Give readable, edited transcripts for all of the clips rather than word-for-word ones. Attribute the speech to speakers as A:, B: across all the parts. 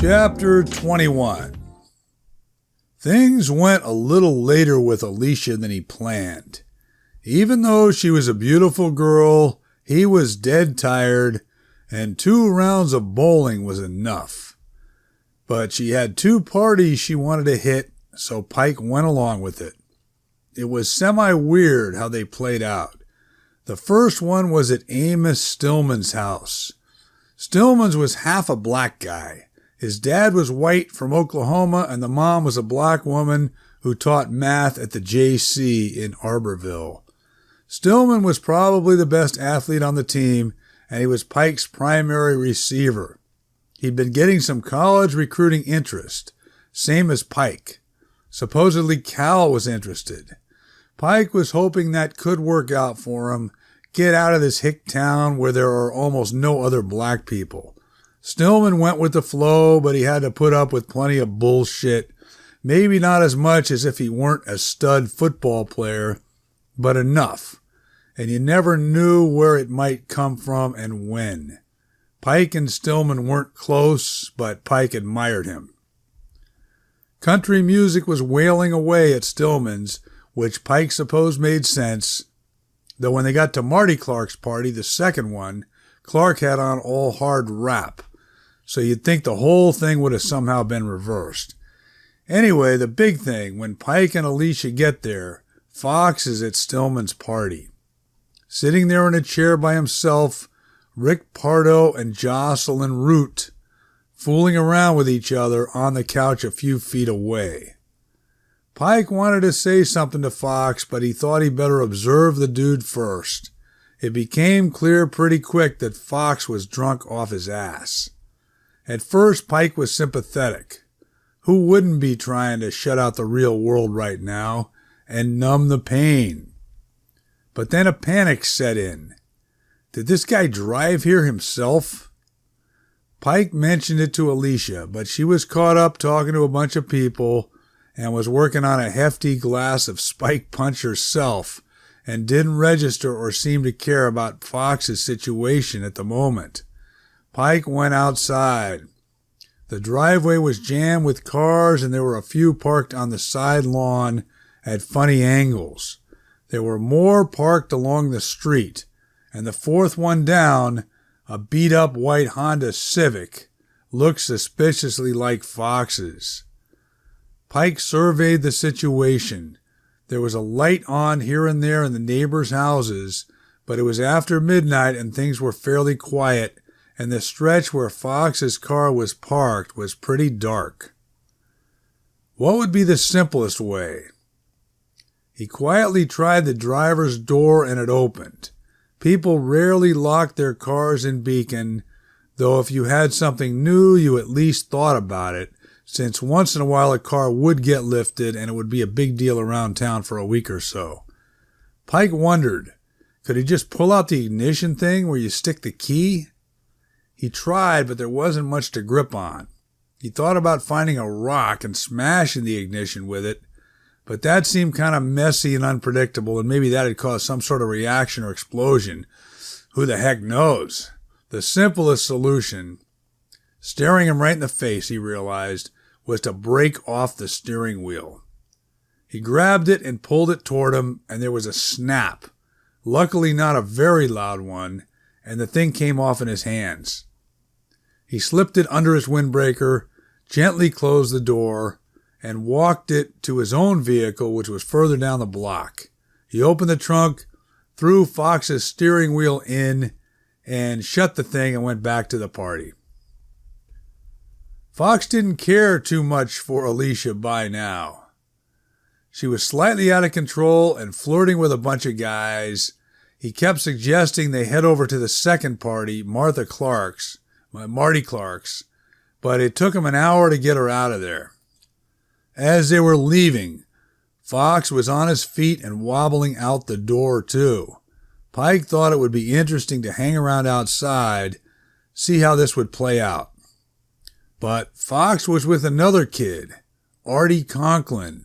A: Chapter 21. Things went a little later with Alicia than he planned. Even though she was a beautiful girl, he was dead tired, and 2 rounds of bowling was enough. But she had 2 parties she wanted to hit, so Pike went along with it. It was semi-weird how they played out. The first one was at Amos Stillman's house. Stillman's was half a black guy. His dad was white from Oklahoma, and the mom was a black woman who taught math at the JC in Arborville. Stillman was probably the best athlete on the team, and he was Pike's primary receiver. He'd been getting some college recruiting interest, same as Pike. Supposedly Cal was interested. Pike was hoping that could work out for him, get out of this hick town where there are almost no other black people. Stillman went with the flow, but he had to put up with plenty of bullshit. Maybe not as much as if he weren't a stud football player, but enough. And you never knew where it might come from and when. Pike and Stillman weren't close, but Pike admired him. Country music was wailing away at Stillman's, which Pike supposed made sense, though when they got to Marty Clark's party, the second one, Clark had on all hard rap. So you'd think the whole thing would have somehow been reversed. Anyway, the big thing, when Pike and Alicia get there, Fox is at Stillman's party. Sitting there in a chair by himself, Rick Pardo and Jocelyn Root, fooling around with each other on the couch a few feet away. Pike wanted to say something to Fox, but he thought he better observe the dude first. It became clear pretty quick that Fox was drunk off his ass. At first, Pike was sympathetic. Who wouldn't be trying to shut out the real world right now and numb the pain? But then a panic set in. Did this guy drive here himself? Pike mentioned it to Alicia, but she was caught up talking to a bunch of people and was working on a hefty glass of Spike Punch herself and didn't register or seem to care about Fox's situation at the moment. Pike went outside. The driveway was jammed with cars, and there were a few parked on the side lawn at funny angles. There were more parked along the street, and the fourth one down, a beat-up white Honda Civic, looked suspiciously like Fox's. Pike surveyed the situation. There was a light on here and there in the neighbors' houses, but it was after midnight and things were fairly quiet, and the stretch where Fox's car was parked was pretty dark. What would be the simplest way? He quietly tried the driver's door and it opened. People rarely locked their cars in Beacon, though if you had something new, you at least thought about it, since once in a while a car would get lifted and it would be a big deal around town for a week or so. Pike wondered, could he just pull out the ignition thing where you stick the key? He tried, but there wasn't much to grip on. He thought about finding a rock and smashing the ignition with it, but that seemed kind of messy and unpredictable, and maybe that had caused some sort of reaction or explosion. Who the heck knows? The simplest solution, staring him right in the face, he realized, was to break off the steering wheel. He grabbed it and pulled it toward him, and there was a snap. Luckily not a very loud one, and the thing came off in his hands. He slipped it under his windbreaker, gently closed the door, and walked it to his own vehicle, which was further down the block. He opened the trunk, threw Fox's steering wheel in, and shut the thing and went back to the party. Fox didn't care too much for Alicia by now. She was slightly out of control and flirting with a bunch of guys. He kept suggesting they head over to the second party, Marty Clark's, but it took him an hour to get her out of there. As they were leaving, Fox was on his feet and wobbling out the door too. Pike thought it would be interesting to hang around outside, see how this would play out. But Fox was with another kid, Artie Conklin,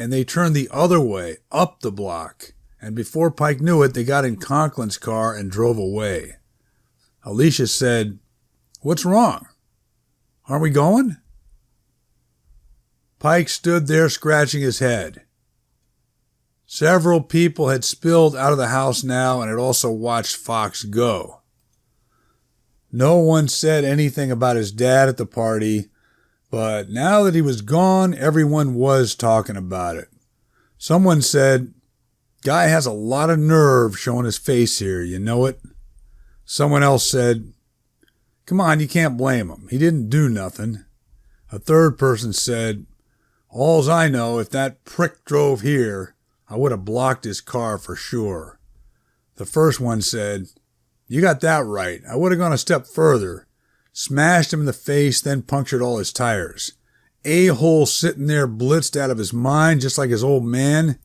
A: and they turned the other way, up the block, and before Pike knew it, they got in Conklin's car and drove away. Alicia said, "What's wrong?" Aren't we going? Pike stood there scratching his head. Several people had spilled out of the house now and had also watched Fox go. No one said anything about his dad at the party, but now that he was gone, everyone was talking about it. Someone said, "Guy has a lot of nerve showing his face here, you know it?" Someone else said, "Come on, you can't blame him. He didn't do nothing." A third person said, "All's I know, if that prick drove here, I would have blocked his car for sure." The first one said, "You got that right. I would have gone a step further. Smashed him in the face, then punctured all his tires. A-hole sitting there blitzed out of his mind just like his old man.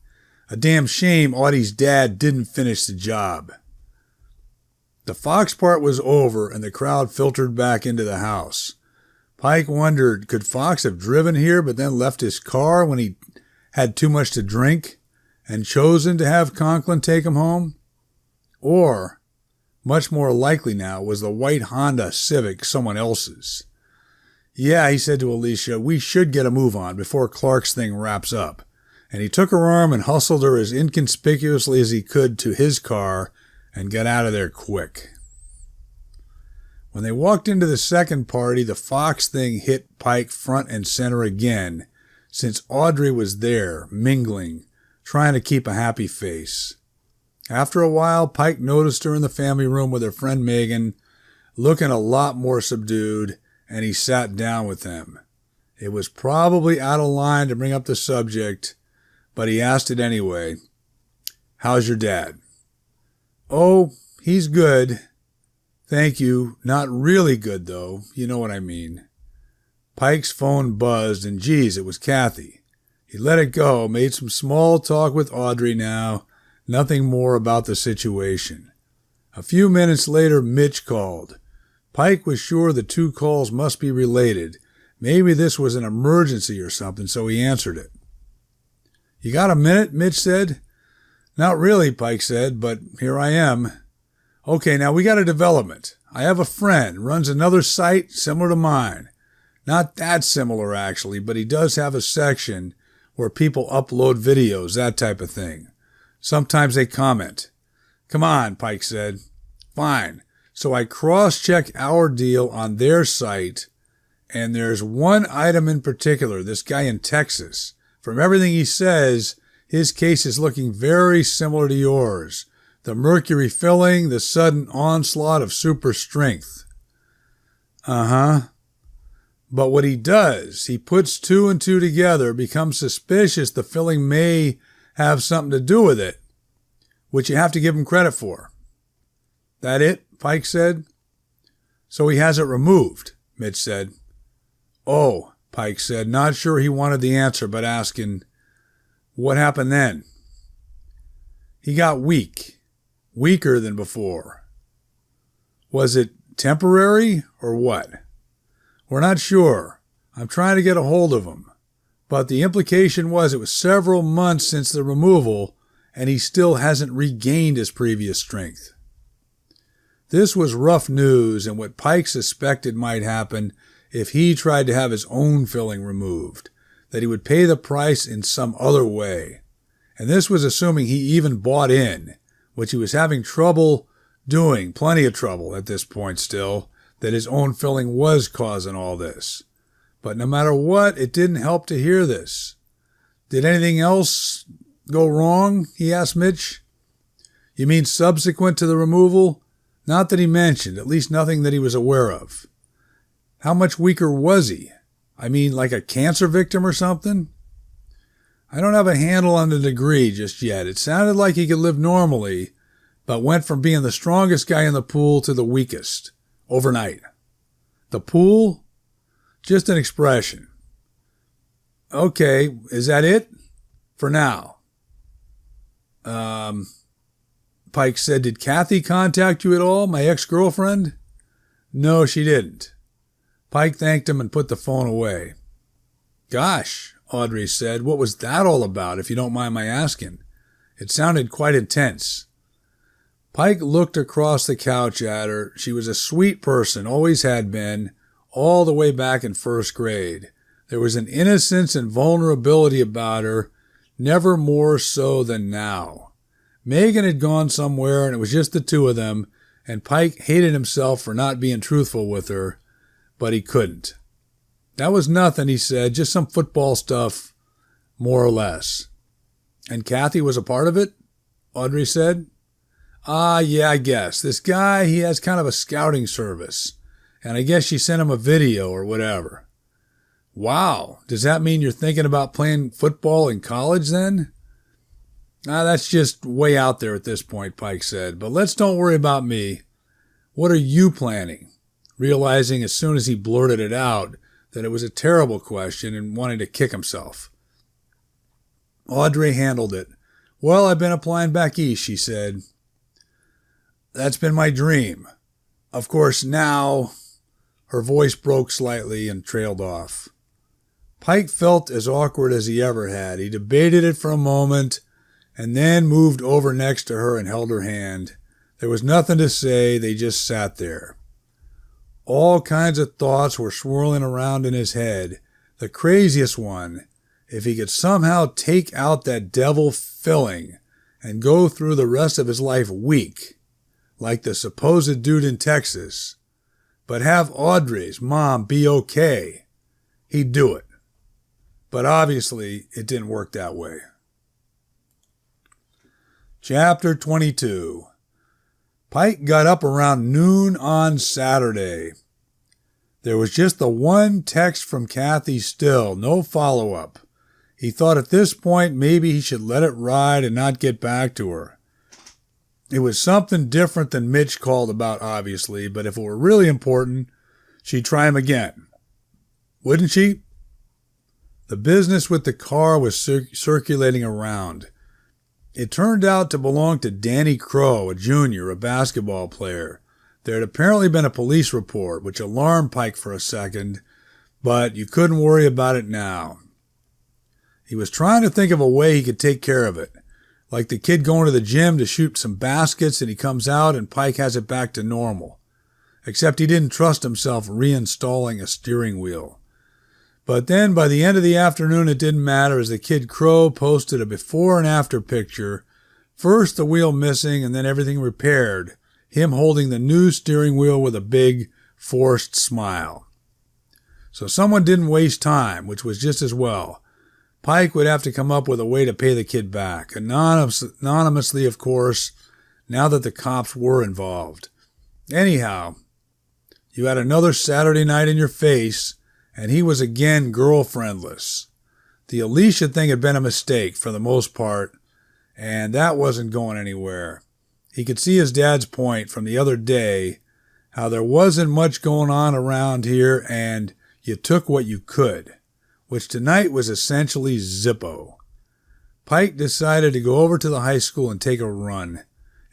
A: A damn shame Audie's dad didn't finish the job." The Fox part was over and the crowd filtered back into the house. Pike wondered, could Fox have driven here but then left his car when he had too much to drink and chosen to have Conklin take him home? Or, much more likely now, was the white Honda Civic someone else's? "Yeah," he said to Alicia, "we should get a move on before Clark's thing wraps up." And he took her arm and hustled her as inconspicuously as he could to his car and got out of there quick. When they walked into the second party, the Fox thing hit Pike front and center again, since Audrey was there, mingling, trying to keep a happy face. After a while, Pike noticed her in the family room with her friend Megan, looking a lot more subdued, and he sat down with them. It was probably out of line to bring up the subject, but he asked it anyway. "How's your dad?" "Oh, he's good. Thank you. Not really good, though. You know what I mean." Pike's phone buzzed, and geez, it was Kathy. He let it go, made some small talk with Audrey now, nothing more about the situation. A few minutes later, Mitch called. Pike was sure the two calls must be related. Maybe this was an emergency or something, so he answered it. "You got a minute?" Mitch said. "Not really," Pike said, "but here I am." "Okay, now we got a development. I have a friend, runs another site similar to mine. Not that similar, actually, but he does have a section where people upload videos, that type of thing. Sometimes they comment." "Come on," Pike said. "Fine. So I cross-check our deal on their site, and there's one item in particular, this guy in Texas. From everything he says, his case is looking very similar to yours. The mercury filling, the sudden onslaught of super strength." "Uh-huh. But what he does, he puts two and two together, becomes suspicious the filling may have something to do with it, which you have to give him credit for." "That it?" Pike said. "So he has it removed," Mitch said. "Oh," Pike said, not sure he wanted the answer, but asking, "What happened then?" "He got weak. Weaker than before." "Was it temporary or what?" "We're not sure. I'm trying to get a hold of him. But the implication was it was several months since the removal, and he still hasn't regained his previous strength." This was rough news and what Pike suspected might happen if he tried to have his own filling removed, that he would pay the price in some other way. And this was assuming he even bought in, which he was having trouble doing, plenty of trouble at this point still, that his own filling was causing all this. But no matter what, it didn't help to hear this. "Did anything else go wrong?" he asked Mitch. "You mean subsequent to the removal?" "Not that he mentioned, at least nothing that he was aware of." "How much weaker was he? I mean, like a cancer victim or something?" "I don't have a handle on the degree just yet. It sounded like he could live normally, but went from being the strongest guy in the pool to the weakest, overnight." "The pool?" "Just an expression." "Okay, is that it? For now." Pike said, "Did Kathy contact you at all, my ex-girlfriend?" "No, she didn't." Pike thanked him and put the phone away. "Gosh," Audrey said, "what was that all about, if you don't mind my asking? It sounded quite intense." Pike looked across the couch at her. She was a sweet person, always had been, all the way back in first grade. There was an innocence and vulnerability about her, never more so than now. Megan had gone somewhere and it was just the two of them, and Pike hated himself for not being truthful with her, but he couldn't. That was nothing, he said, just some football stuff, more or less. And Kathy was a part of it? Audrey said. Yeah, I guess. This guy, he has kind of a scouting service, and I guess she sent him a video or whatever. Wow, does that mean you're thinking about playing football in college then? That's just way out there at this point, Pike said, but let's don't worry about me. What are you planning? Realizing as soon as he blurted it out that it was a terrible question and wanting to kick himself. Audrey handled it. Well, I've been applying back east, she said. That's been my dream. Of course, now... Her voice broke slightly and trailed off. Pike felt as awkward as he ever had. He debated it for a moment and then moved over next to her and held her hand. There was nothing to say. They just sat there. All kinds of thoughts were swirling around in his head. The craziest one, if he could somehow take out that devil filling and go through the rest of his life weak, like the supposed dude in Texas, but have Audrey's mom be okay, he'd do it. But obviously, it didn't work that way. Chapter 22. Pike got up around noon on Saturday. There was just the one text from Kathy still, no follow-up. He thought at this point maybe he should let it ride and not get back to her. It was something different than Mitch called about, obviously, but if it were really important, she'd try him again. Wouldn't she? The business with the car was circulating around. It turned out to belong to Danny Crow, a junior, a basketball player. There had apparently been a police report, which alarmed Pike for a second, but you couldn't worry about it now. He was trying to think of a way he could take care of it, like the kid going to the gym to shoot some baskets and he comes out and Pike has it back to normal, except he didn't trust himself reinstalling a steering wheel. But then by the end of the afternoon it didn't matter as the kid Crow posted a before and after picture, first the wheel missing and then everything repaired, him holding the new steering wheel with a big, forced smile. So someone didn't waste time, which was just as well. Pike would have to come up with a way to pay the kid back, anonymously, of course, now that the cops were involved. Anyhow, you had another Saturday night in your face, and he was again girlfriendless. The Alicia thing had been a mistake for the most part, and that wasn't going anywhere. He could see his dad's point from the other day, how there wasn't much going on around here, and you took what you could, which tonight was essentially Zippo. Pike decided to go over to the high school and take a run.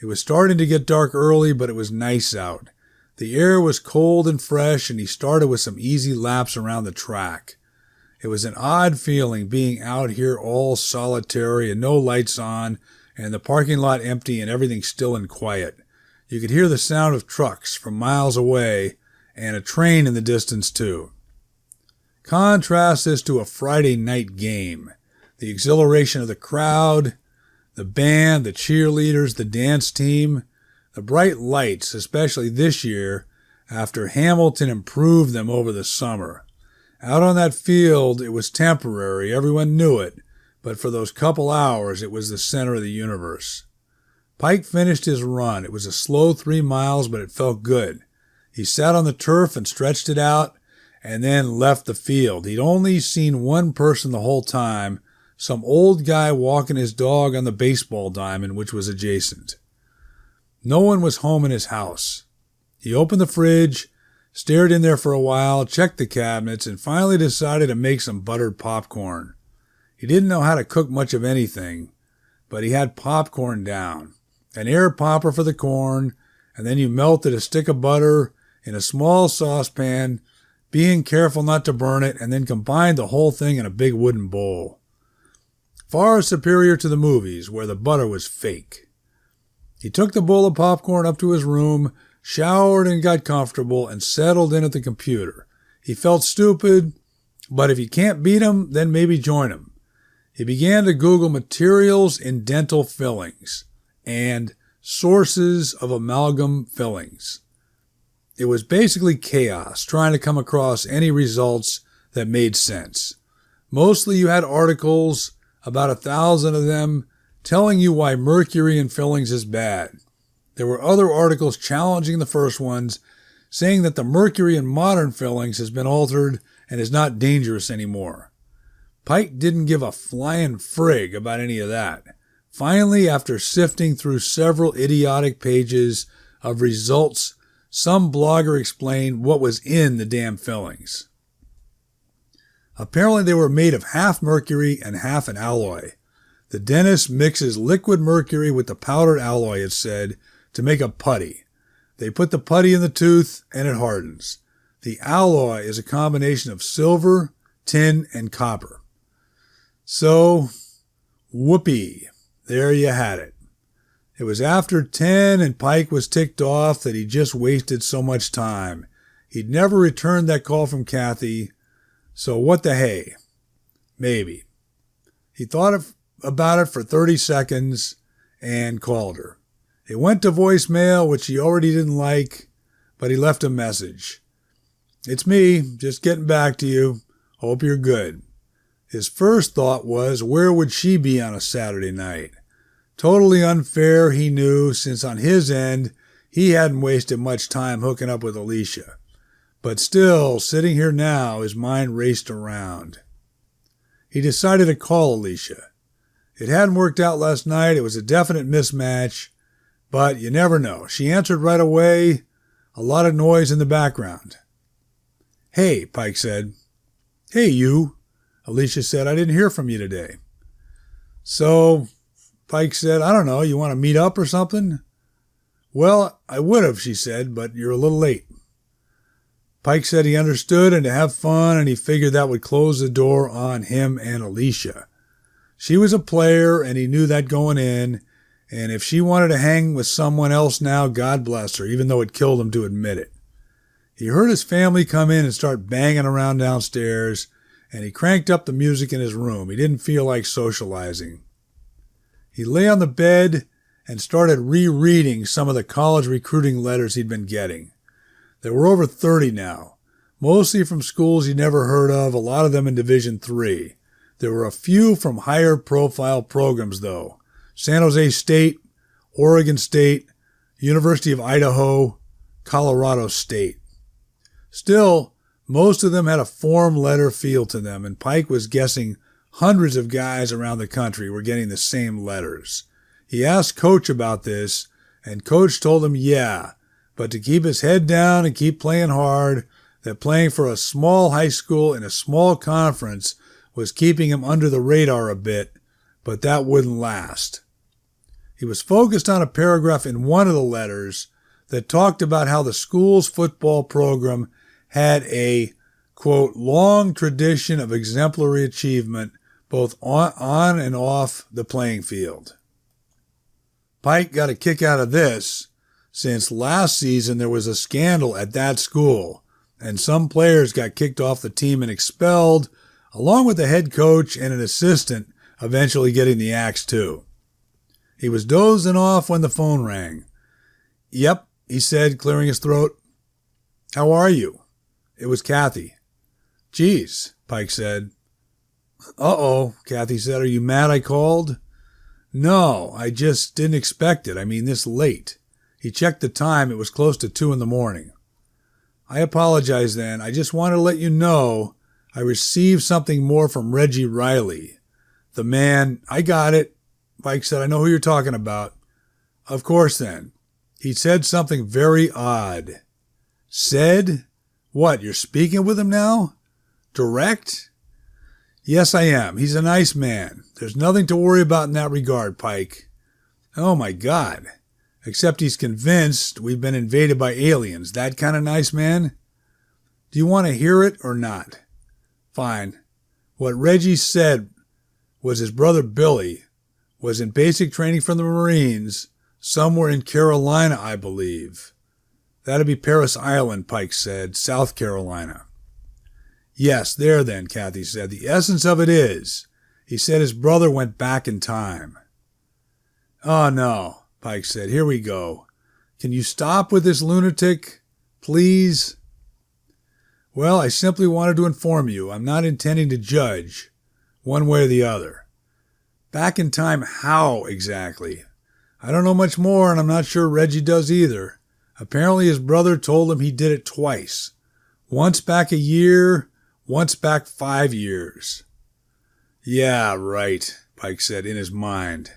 A: It was starting to get dark early, but it was nice out. The air was cold and fresh, and he started with some easy laps around the track. It was an odd feeling being out here all solitary and no lights on, and the parking lot empty and everything still and quiet. You could hear the sound of trucks from miles away, and a train in the distance too. Contrast this to a Friday night game. The exhilaration of the crowd, the band, the cheerleaders, the dance team, the bright lights, especially this year, after Hamilton improved them over the summer. Out on that field, it was temporary, everyone knew it, but for those couple hours, it was the center of the universe. Pike finished his run. It was a slow 3 miles, but it felt good. He sat on the turf and stretched it out, and then left the field. He'd only seen one person the whole time, some old guy walking his dog on the baseball diamond, which was adjacent. No one was home in his house. He opened the fridge, stared in there for a while, checked the cabinets, and finally decided to make some buttered popcorn. He didn't know how to cook much of anything, but he had popcorn down. An air popper for the corn, and then you melted a stick of butter in a small saucepan, being careful not to burn it, and then combined the whole thing in a big wooden bowl. Far superior to the movies, where the butter was fake. He took the bowl of popcorn up to his room, showered and got comfortable, and settled in at the computer. He felt stupid, but if you can't beat him, then maybe join him. He began to Google materials in dental fillings and sources of amalgam fillings. It was basically chaos trying to come across any results that made sense. Mostly you had articles, about 1,000 of them, telling you why mercury in fillings is bad. There were other articles challenging the first ones, saying that the mercury in modern fillings has been altered and is not dangerous anymore. Pike didn't give a flying frig about any of that. Finally, after sifting through several idiotic pages of results, some blogger explained what was in the damn fillings. Apparently they were made of half mercury and half an alloy. The dentist mixes liquid mercury with the powdered alloy, it said, to make a putty. They put the putty in the tooth and it hardens. The alloy is a combination of silver, tin, and copper. So, whoopee, there you had it. It was after 10 and Pike was ticked off that he just wasted so much time. He'd never returned that call from Kathy, so what the hey? Maybe. He thought about it for 30 seconds and called her. It went to voicemail, which he already didn't like, but he left a message. It's me, just getting back to you. Hope you're good. His first thought was, where would she be on a Saturday night? Totally unfair, he knew, since on his end, he hadn't wasted much time hooking up with Alicia. But still, sitting here now, his mind raced around. He decided to call Alicia. It hadn't worked out last night. It was a definite mismatch, but you never know. She answered right away, a lot of noise in the background. Hey, Pike said. Hey, you. Alicia said, I didn't hear from you today. So, Pike said, I don't know, you want to meet up or something? Well, I would have, she said, but you're a little late. Pike said he understood and to have fun, and he figured that would close the door on him and Alicia. She was a player, and he knew that going in, and if she wanted to hang with someone else now, God bless her, even though it killed him to admit it. He heard his family come in and start banging around downstairs, and he cranked up the music in his room. He didn't feel like socializing. He lay on the bed and started rereading some of the college recruiting letters he'd been getting. There were over 30 now, mostly from schools he'd never heard of, a lot of them in Division III. There were a few from higher profile programs, though. San Jose State, Oregon State, University of Idaho, Colorado State. Still, most of them had a form letter feel to them, and Pike was guessing hundreds of guys around the country were getting the same letters. He asked Coach about this, and Coach told him yeah, but to keep his head down and keep playing hard, that playing for a small high school in a small conference was keeping him under the radar a bit, but that wouldn't last. He was focused on a paragraph in one of the letters that talked about how the school's football program had a, quote, long tradition of exemplary achievement both on and off the playing field. Pike got a kick out of this, since last season there was a scandal at that school, and some players got kicked off the team and expelled, along with the head coach and an assistant eventually getting the axe too. He was dozing off when the phone rang. Yep, he said, clearing his throat. How are you? It was Kathy. Geez, Pike said. Uh-oh, Kathy said. Are you mad I called? No, I just didn't expect it. I mean, this late. He checked the time. It was close to 2 a.m. I apologize then. I just wanted to let you know I received something more from Reggie Riley. The man, I got it. Pike said, I know who you're talking about. Of course then. He said something very odd. Said? What, you're speaking with him now? Direct? Yes, I am. He's a nice man. There's nothing to worry about in that regard, Pike. Oh, my God. Except he's convinced we've been invaded by aliens. That kind of nice man? Do you want to hear it or not? Fine. What Reggie said was his brother Billy was in basic training from the Marines somewhere in Carolina, I believe. That'd be Parris Island, Pike said, South Carolina. Yes, there then, Kathy said. The essence of it is, he said his brother went back in time. Oh, no, Pike said. Here we go. Can you stop with this lunatic, please? Well, I simply wanted to inform you. I'm not intending to judge, one way or the other. Back in time how exactly? I don't know much more, and I'm not sure Reggie does either. Apparently his brother told him he did it twice. Once back a year, once back 5 years. Yeah, right, Pike said in his mind.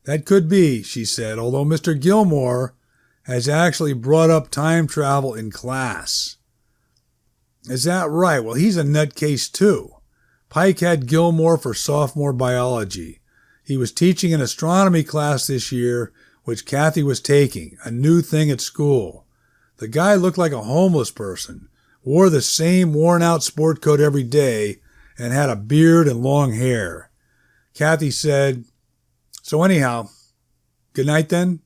A: That could be, she said, although Mr. Gilmore has actually brought up time travel in class. Is that right? Well, he's a nutcase too. Pike had Gilmore for sophomore biology. He was teaching an astronomy class this year, which Kathy was taking, a new thing at school. The guy looked like a homeless person, wore the same worn-out sport coat every day, and had a beard and long hair. Kathy said, So anyhow, good night then?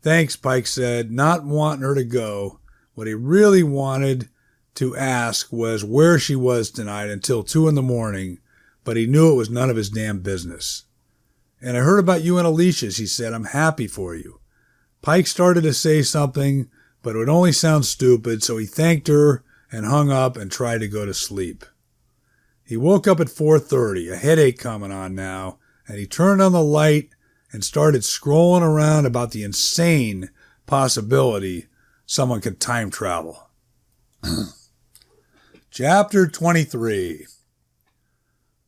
A: Thanks, Pike said, not wanting her to go. What he really wanted to ask was where she was tonight until 2 a.m, but he knew it was none of his damn business. And I heard about you and Alicia, she said. I'm happy for you. Pike started to say something, but it would only sound stupid, so he thanked her and hung up and tried to go to sleep. He woke up at 4:30, a headache coming on now, and he turned on the light and started scrolling around about the insane possibility someone could time travel. Chapter 23.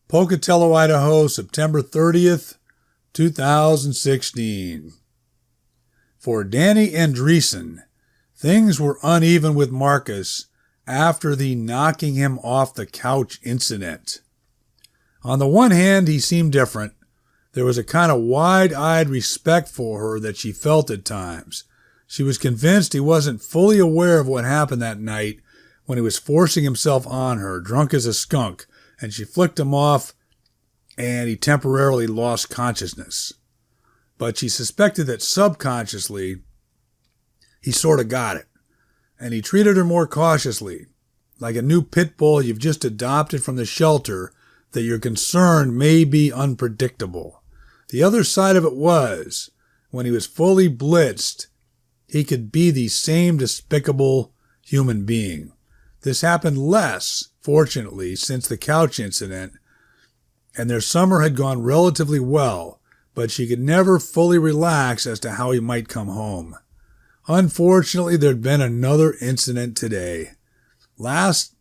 A: Pocatello, Idaho, September 30th, 2016. For Danny Andreessen, things were uneven with Marcus after the knocking him off the couch incident. On the one hand, he seemed different. There was a kind of wide-eyed respect for her that she felt at times. She was convinced he wasn't fully aware of what happened that night when he was forcing himself on her, drunk as a skunk, and she flicked him off and he temporarily lost consciousness. But she suspected that subconsciously he sort of got it, and he treated her more cautiously, like a new pit bull you've just adopted from the shelter that you're concerned may be unpredictable. The other side of it was, when he was fully blitzed, he could be the same despicable human being. This happened less, fortunately, since the couch incident, and their summer had gone relatively well, but she could never fully relax as to how he might come home. Unfortunately, there'd been another incident today. Last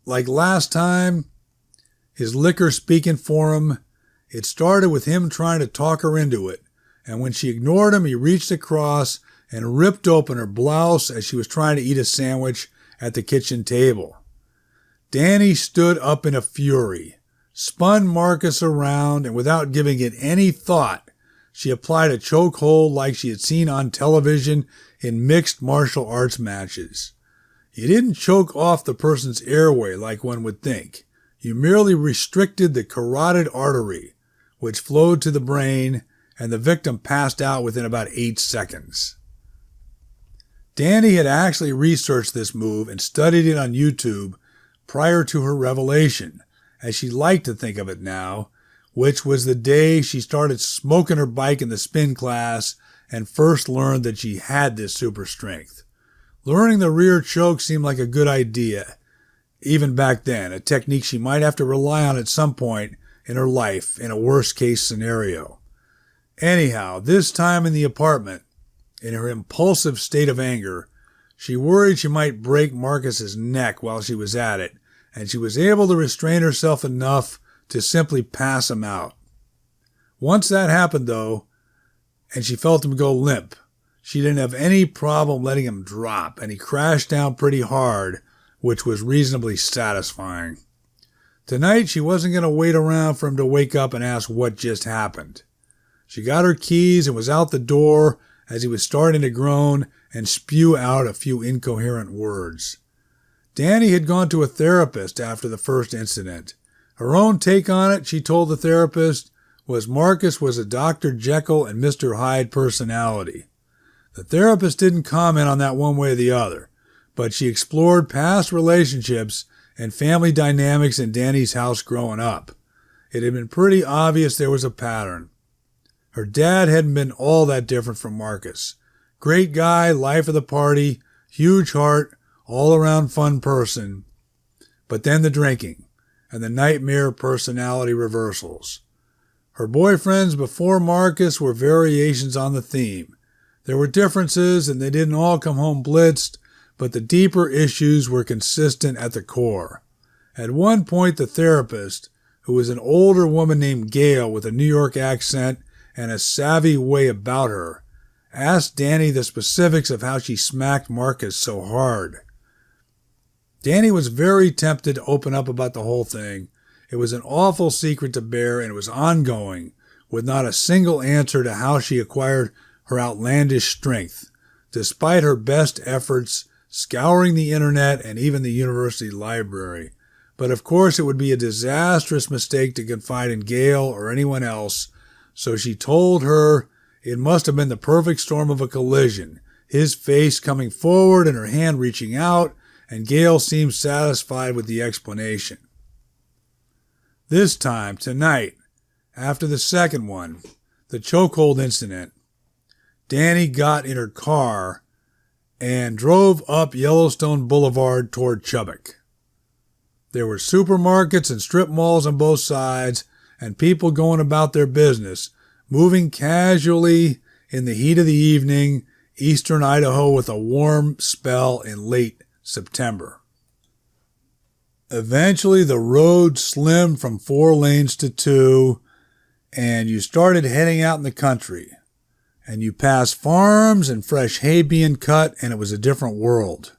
A: time, his liquor speaking for him, it started with him trying to talk her into it, and when she ignored him, he reached across and ripped open her blouse as she was trying to eat a sandwich at the kitchen table. Danny stood up in a fury, spun Marcus around, and without giving it any thought, she applied a chokehold like she had seen on television in mixed martial arts matches. You didn't choke off the person's airway like one would think. You merely restricted the carotid artery, which flowed to the brain, and the victim passed out within about 8 seconds. Danny had actually researched this move and studied it on YouTube prior to her revelation, as she liked to think of it now, which was the day she started smoking her bike in the spin class and first learned that she had this super strength. Learning the rear choke seemed like a good idea, even back then, a technique she might have to rely on at some point in her life in a worst-case scenario. Anyhow, this time in the apartment, in her impulsive state of anger, she worried she might break Marcus's neck while she was at it, and she was able to restrain herself enough to simply pass him out. Once that happened, though, and she felt him go limp, she didn't have any problem letting him drop, and he crashed down pretty hard, which was reasonably satisfying. Tonight, she wasn't going to wait around for him to wake up and ask what just happened. She got her keys and was out the door as he was starting to groan and spew out a few incoherent words. Danny had gone to a therapist after the first incident. Her own take on it, she told the therapist, was Marcus was a Dr. Jekyll and Mr. Hyde personality. The therapist didn't comment on that one way or the other, but she explored past relationships and family dynamics in Danny's house growing up. It had been pretty obvious there was a pattern. Her dad hadn't been all that different from Marcus. Great guy, life of the party, huge heart, all-around fun person. But then the drinking and the nightmare personality reversals. Her boyfriends before Marcus were variations on the theme. There were differences and they didn't all come home blitzed, but the deeper issues were consistent at the core. At one point, the therapist, who was an older woman named Gail with a New York accent and a savvy way about her, asked Danny the specifics of how she smacked Marcus so hard. Danny was very tempted to open up about the whole thing. It was an awful secret to bear, and it was ongoing, with not a single answer to how she acquired her outlandish strength, despite her best efforts scouring the internet and even the university library. But of course it would be a disastrous mistake to confide in Gail or anyone else, so she told her it must have been the perfect storm of a collision, his face coming forward and her hand reaching out, and Gail seemed satisfied with the explanation. This time, tonight, after the second one, the chokehold incident, Danny got in her car and drove up Yellowstone Boulevard toward Chubbuck. There were supermarkets and strip malls on both sides, and people going about their business, moving casually in the heat of the evening, eastern Idaho with a warm spell in late September. Eventually, the road slimmed from 4 lanes to 2, and you started heading out in the country. And you passed farms and fresh hay being cut, and it was a different world.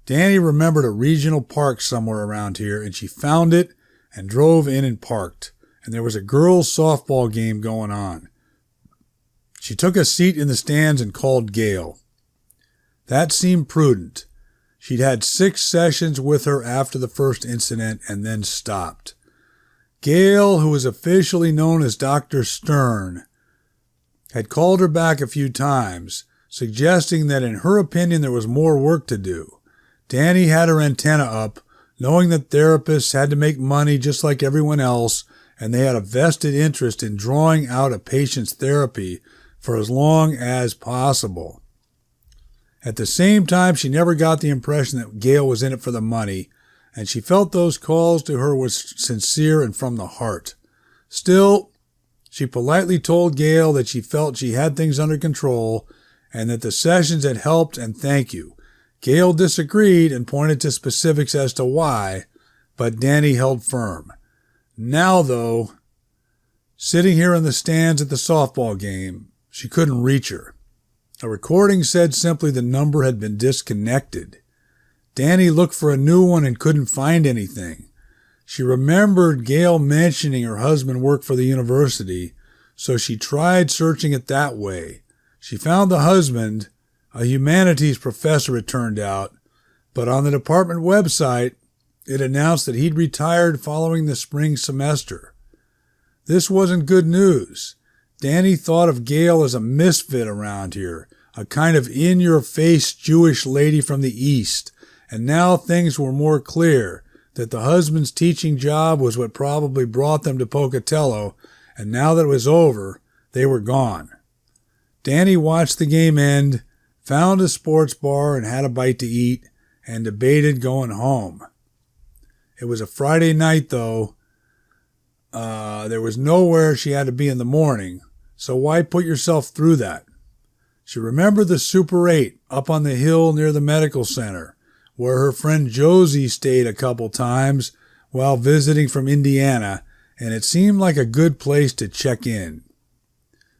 A: Danny remembered a regional park somewhere around here, and she found it and drove in and parked. And there was a girls' softball game going on. She took a seat in the stands and called Gail. That seemed prudent. She'd had 6 sessions with her after the first incident and then stopped. Gail, who was officially known as Dr. Stern, had called her back a few times, suggesting that in her opinion there was more work to do. Danny had her antenna up, knowing that therapists had to make money just like everyone else, and they had a vested interest in drawing out a patient's therapy for as long as possible. At the same time, she never got the impression that Gail was in it for the money, and she felt those calls to her were sincere and from the heart. Still, she politely told Gail that she felt she had things under control and that the sessions had helped, and thank you. Gail disagreed and pointed to specifics as to why, but Danny held firm. Now, though, sitting here in the stands at the softball game, she couldn't reach her. A recording said simply the number had been disconnected. Danny looked for a new one and couldn't find anything. She remembered Gail mentioning her husband worked for the university, so she tried searching it that way. She found the husband, a humanities professor it turned out, but on the department website, it announced that he'd retired following the spring semester. This wasn't good news. Danny thought of Gail as a misfit around here, a kind of in-your-face Jewish lady from the East, and now things were more clear, that the husband's teaching job was what probably brought them to Pocatello, and now that it was over, they were gone. Danny watched the game end, found a sports bar and had a bite to eat, and debated going home. It was a Friday night, though. There was nowhere she had to be in the morning, so why put yourself through that? She remembered the Super 8 up on the hill near the medical center, where her friend Josie stayed a couple times while visiting from Indiana, and it seemed like a good place to check in.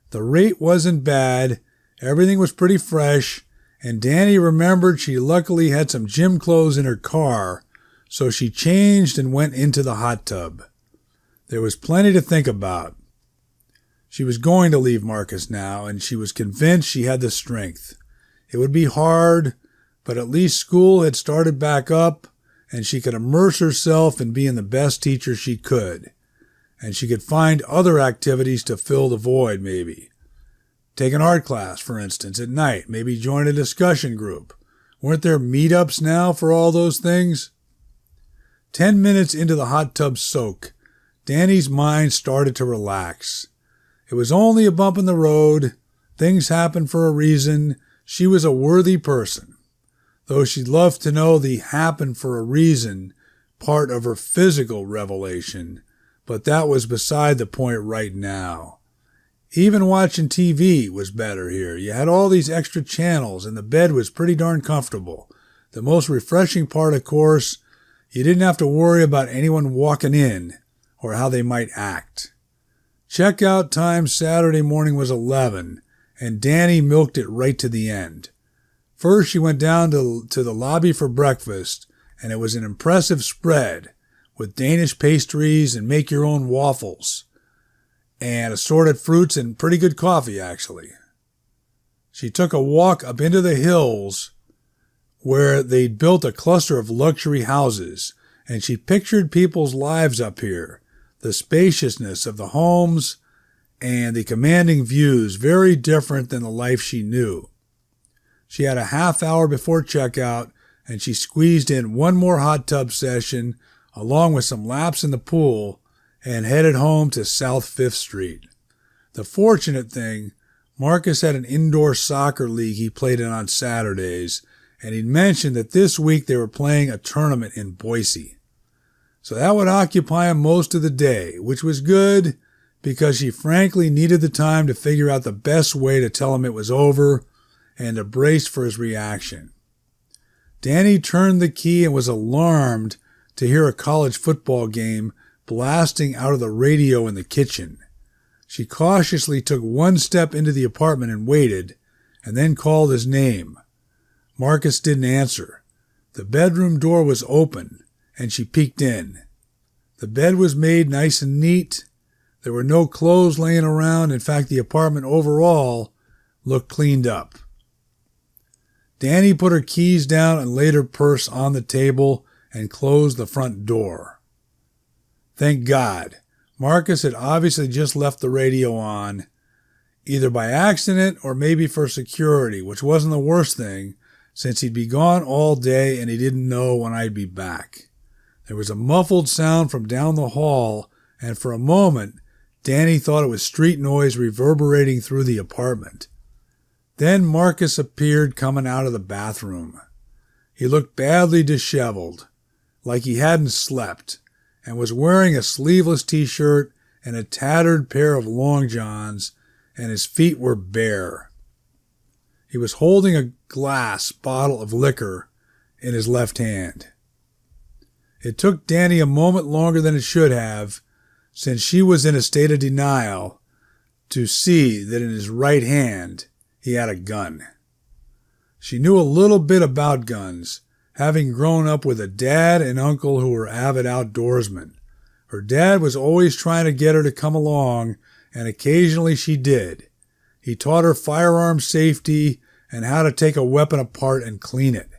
A: The rate wasn't bad, everything was pretty fresh, and Danny remembered she luckily had some gym clothes in her car, so she changed and went into the hot tub. There was plenty to think about. She was going to leave Marcus now, and she was convinced she had the strength. It would be hard, but at least school had started back up, and she could immerse herself in being the best teacher she could. And she could find other activities to fill the void, maybe. Take an art class, for instance, at night. Maybe join a discussion group. Weren't there meetups now for all those things? 10 minutes into the hot tub soak, Danny's mind started to relax. It was only a bump in the road. Things happen for a reason. She was a worthy person, though she'd love to know the happen for a reason part of her physical revelation, but that was beside the point right now. Even watching TV was better here. You had all these extra channels, and the bed was pretty darn comfortable. The most refreshing part, of course, you didn't have to worry about anyone walking in or how they might act. Checkout time Saturday morning was 11, and Danny milked it right to the end. First, she went down to the lobby for breakfast, and it was an impressive spread with Danish pastries and make-your-own waffles and assorted fruits and pretty good coffee, actually. She took a walk up into the hills where they'd built a cluster of luxury houses, and she pictured people's lives up here, the spaciousness of the homes and the commanding views, very different than the life she knew. She had a half hour before checkout, and she squeezed in one more hot tub session along with some laps in the pool and headed home to South 5th Street. The fortunate thing, Marcus had an indoor soccer league he played in on Saturdays, and he'd mentioned that this week they were playing a tournament in Boise. So that would occupy him most of the day, which was good because she frankly needed the time to figure out the best way to tell him it was over and to brace for his reaction. Danny turned the key and was alarmed to hear a college football game blasting out of the radio in the kitchen. She cautiously took one step into the apartment and waited, and then called his name. Marcus didn't answer. The bedroom door was open, and she peeked in. The bed was made nice and neat. There were no clothes laying around. In fact, the apartment overall looked cleaned up. Danny put her keys down and laid her purse on the table and closed the front door. Thank God. Marcus had obviously just left the radio on, either by accident or maybe for security, which wasn't the worst thing, since he'd be gone all day and he didn't know when I'd be back. There was a muffled sound from down the hall, and for a moment, Danny thought it was street noise reverberating through the apartment. Then Marcus appeared coming out of the bathroom. He looked badly disheveled, like he hadn't slept, and was wearing a sleeveless t-shirt and a tattered pair of long johns, and his feet were bare. He was holding a glass bottle of liquor in his left hand. It took Danny a moment longer than it should have, since she was in a state of denial, to see that in his right hand he had a gun. She knew a little bit about guns, having grown up with a dad and uncle who were avid outdoorsmen. Her dad was always trying to get her to come along, and occasionally she did. He taught her firearm safety and how to take a weapon apart and clean it.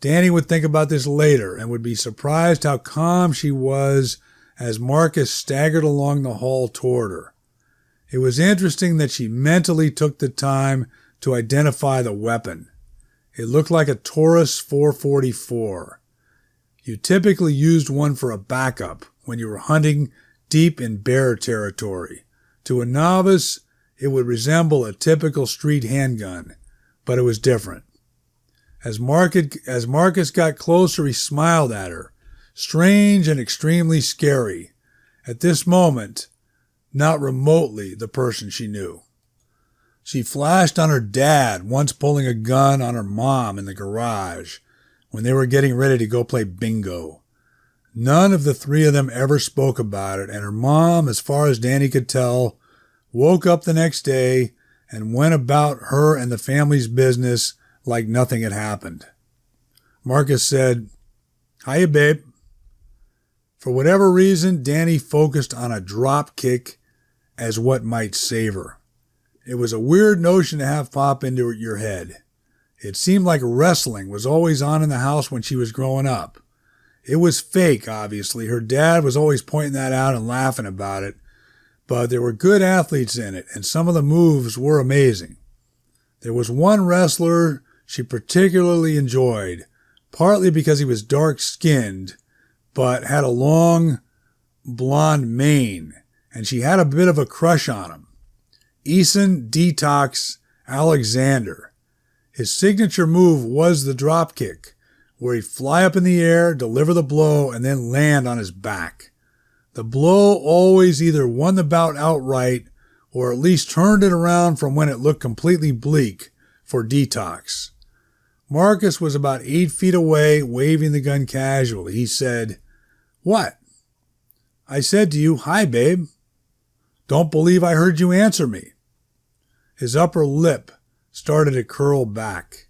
A: Danny would think about this later and would be surprised how calm she was as Marcus staggered along the hall toward her. It was interesting that she mentally took the time to identify the weapon. It looked like a Taurus 444. You typically used one for a backup when you were hunting deep in bear territory. To a novice, it would resemble a typical street handgun, but it was different. As Marcus got closer, he smiled at her, strange and extremely scary. At this moment, not remotely the person she knew. She flashed on her dad, once pulling a gun on her mom in the garage when they were getting ready to go play bingo. None of the three of them ever spoke about it, and her mom, as far as Danny could tell, woke up the next day and went about her and the family's business like nothing had happened. Marcus said, "Hiya, babe." For whatever reason, Danny focused on a drop kick as what might save her. It was a weird notion to have pop into your head. It seemed like wrestling was always on in the house when she was growing up. It was fake, obviously. Her dad was always pointing that out and laughing about it, but there were good athletes in it, and some of the moves were amazing. There was one wrestler she particularly enjoyed, partly because he was dark-skinned, but had a long blonde mane, and she had a bit of a crush on him. Eason Detox Alexander. His signature move was the drop kick, where he'd fly up in the air, deliver the blow, and then land on his back. The blow always either won the bout outright or at least turned it around from when it looked completely bleak for Detox. Marcus was about 8 feet away, waving the gun casually. He said, "What?" "I said to you, 'Hi, babe.'" "Don't believe I heard you answer me." His upper lip started to curl back.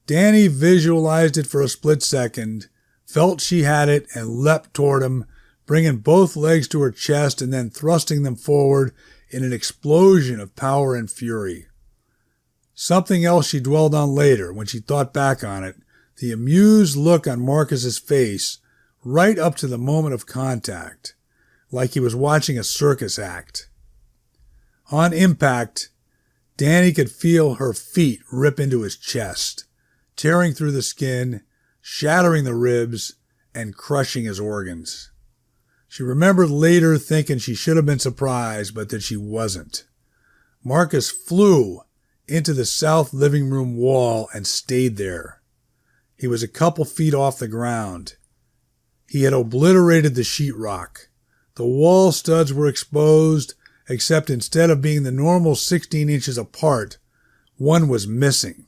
A: Danny visualized it for a split second, felt she had it, and leapt toward him, bringing both legs to her chest and then thrusting them forward in an explosion of power and fury. Something else she dwelled on later when she thought back on it, the amused look on Marcus's face right up to the moment of contact, like he was watching a circus act. On impact, Danny could feel her feet rip into his chest, tearing through the skin, shattering the ribs, and crushing his organs. She remembered later thinking she should have been surprised, but that she wasn't. Marcus flew into the south living room wall and stayed there. He was a couple feet off the ground. He had obliterated the sheetrock. The wall studs were exposed, except instead of being the normal 16 inches apart, one was missing.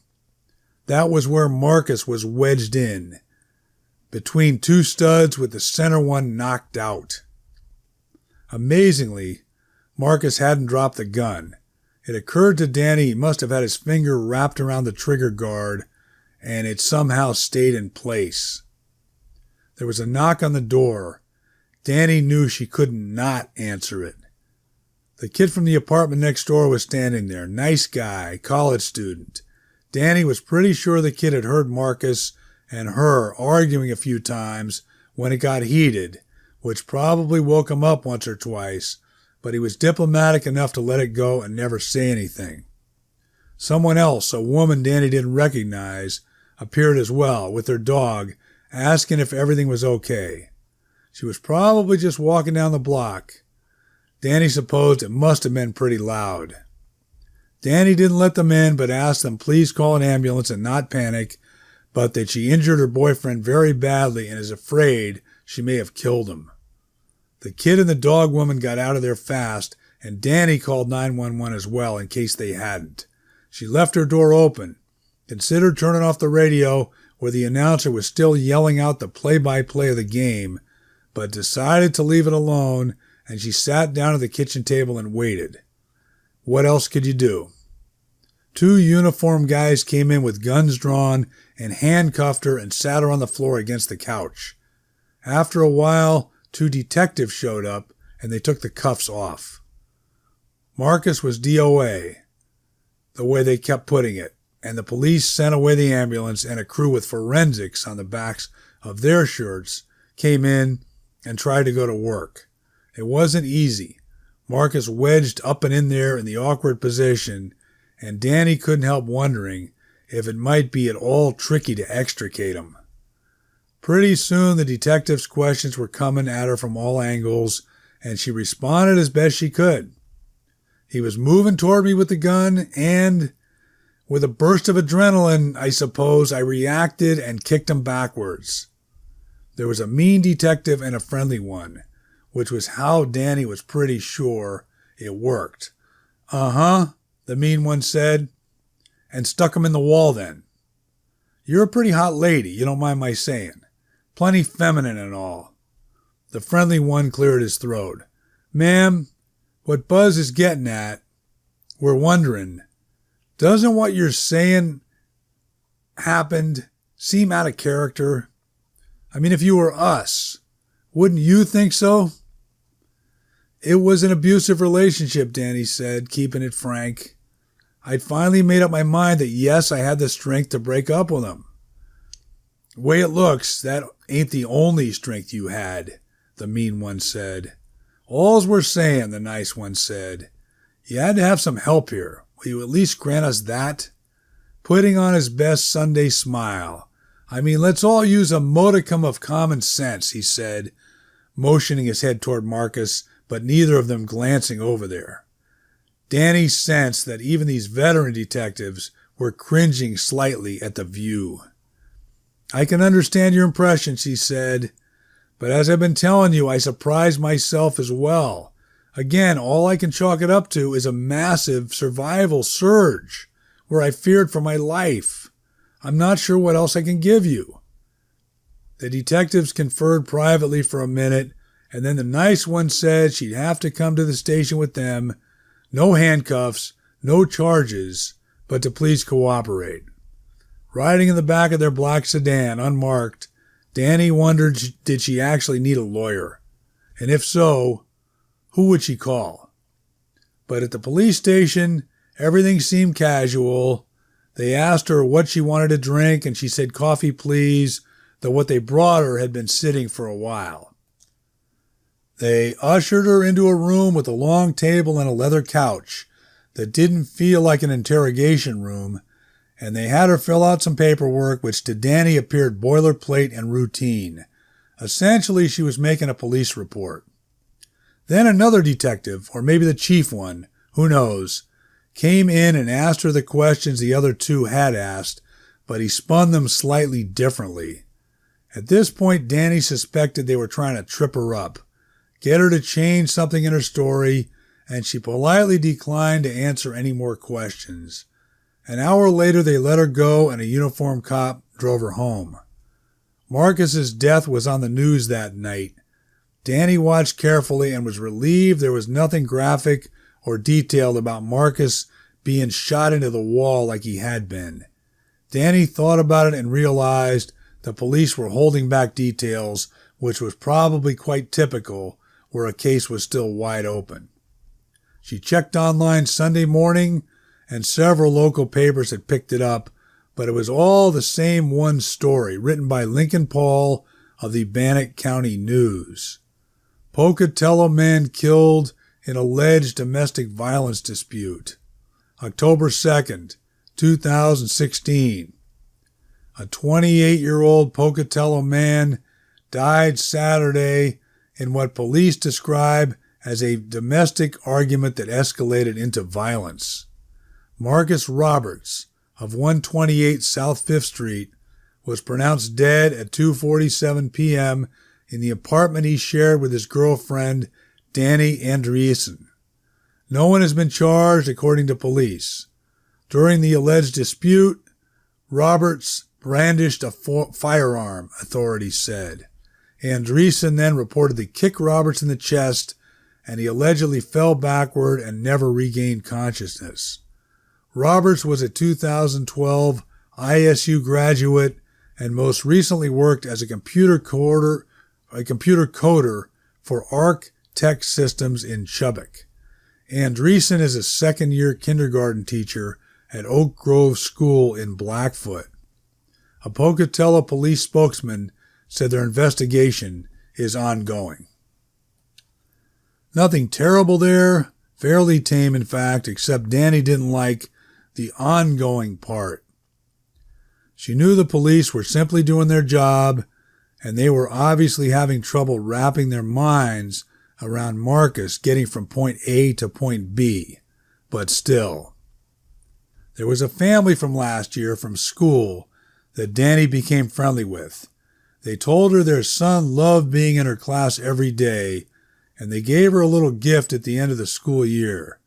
A: That was where Marcus was wedged in, between two studs with the center one knocked out. Amazingly, Marcus hadn't dropped the gun. It occurred to Danny he must have had his finger wrapped around the trigger guard, and it somehow stayed in place. There was a knock on the door. Danny knew she could not answer it. The kid from the apartment next door was standing there. Nice guy, college student. Danny was pretty sure the kid had heard Marcus and her arguing a few times when it got heated, which probably woke him up once or twice, but he was diplomatic enough to let it go and never say anything. Someone else, a woman Danny didn't recognize, appeared as well, with her dog, asking if everything was okay. She was probably just walking down the block. Danny supposed it must have been pretty loud. Danny didn't let them in, but asked them please call an ambulance and not panic, but that she injured her boyfriend very badly and is afraid she may have killed him. The kid and the dog woman got out of there fast, and Danny called 911 as well in case they hadn't. She left her door open, considered turning off the radio where the announcer was still yelling out the play-by-play of the game, but decided to leave it alone, and she sat down at the kitchen table and waited. What else could you do? 2 uniformed guys came in with guns drawn and handcuffed her and sat her on the floor against the couch. After a while, 2 detectives showed up, and they took the cuffs off. Marcus was DOA, the way they kept putting it, and the police sent away the ambulance, and a crew with forensics on the backs of their shirts came in and tried to go to work. It wasn't easy. Marcus wedged up and in there in the awkward position, and Danny couldn't help wondering if it might be at all tricky to extricate him. Pretty soon the detective's questions were coming at her from all angles, and she responded as best she could. He was moving toward me with the gun, and with a burst of adrenaline, I suppose, I reacted and kicked him backwards. There was a mean detective and a friendly one, which was how Danny was pretty sure it worked. "Uh-huh," the mean one said, "and stuck him in the wall then. You're a pretty hot lady, you don't mind my saying. Plenty feminine and all." The friendly one cleared his throat. "Ma'am, what Buzz is getting at, we're wondering, doesn't what you're saying happened seem out of character? I mean, if you were us, wouldn't you think so?" "It was an abusive relationship," Danny said, keeping it frank. "I'd finally made up my mind that yes, I had the strength to break up with him." "The way it looks, that ain't the only strength you had," the mean one said. "All's we're saying," the nice one said. "You had to have some help here. Will you at least grant us that?" Putting on his best Sunday smile, I mean, let's all use a modicum of common sense, he said, motioning his head toward Marcus, but neither of them glancing over there. Danny sensed that even these veteran detectives were cringing slightly at the view. I can understand your impression, she said, but as I've been telling you, I surprised myself as well. Again, all I can chalk it up to is a massive survival surge where I feared for my life. I'm not sure what else I can give you. The detectives conferred privately for a minute, and then the nice one said she'd have to come to the station with them. No handcuffs, no charges, but to please cooperate. Riding in the back of their black sedan, unmarked, Danny wondered, did she actually need a lawyer? And if so, who would she call? But at the police station, everything seemed casual. They asked her what she wanted to drink, and she said coffee, please, though what they brought her had been sitting for a while. They ushered her into a room with a long table and a leather couch that didn't feel like an interrogation room, and they had her fill out some paperwork which to Danny appeared boilerplate and routine. Essentially, she was making a police report. Then another detective, or maybe the chief one, who knows, came in and asked her the questions the other two had asked, but he spun them slightly differently. At this point, Danny suspected they were trying to trip her up, get her to change something in her story, and she politely declined to answer any more questions. An hour later, they let her go, and a uniformed cop drove her home. Marcus's death was on the news that night. Danny watched carefully and was relieved there was nothing graphic or detailed about Marcus being shot into the wall like he had been. Danny thought about it and realized the police were holding back details, which was probably quite typical where a case was still wide open. She checked online Sunday morning, and several local papers had picked it up, but it was all the same one story written by Lincoln Paul of the Bannock County News. Pocatello man killed in alleged domestic violence dispute. October 2nd, 2016. A 28-year-old Pocatello man died Saturday in what police describe as a domestic argument that escalated into violence. Marcus Roberts of 128 South 5th Street was pronounced dead at 2:47 p.m. in the apartment he shared with his girlfriend, Danny Andreessen. No one has been charged, according to police. During the alleged dispute, Roberts brandished a firearm, authorities said. Andreessen then reportedly kicked Roberts in the chest, and he allegedly fell backward and never regained consciousness. Roberts was a 2012 ISU graduate and most recently worked as a computer coder for Arc Tech Systems in Chubbuck. Andreessen is a second-year kindergarten teacher at Oak Grove School in Blackfoot. A Pocatello police spokesman said their investigation is ongoing. Nothing terrible there, fairly tame in fact, except Danny didn't like the ongoing part. She knew the police were simply doing their job, and they were obviously having trouble wrapping their minds around Marcus getting from point A to point B. But still. There was a family from last year from school that Danny became friendly with. They told her their son loved being in her class every day, and they gave her a little gift at the end of the school year.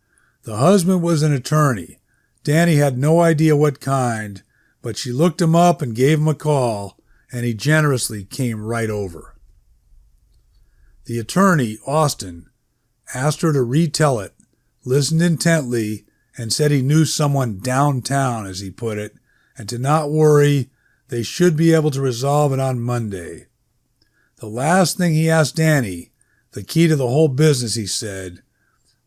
A: The husband was an attorney. Danny had no idea what kind, but she looked him up and gave him a call, and he generously came right over. The attorney, Austin, asked her to retell it, listened intently, and said he knew someone downtown, as he put it, and to not worry, they should be able to resolve it on Monday. The last thing he asked Danny, the key to the whole business, he said,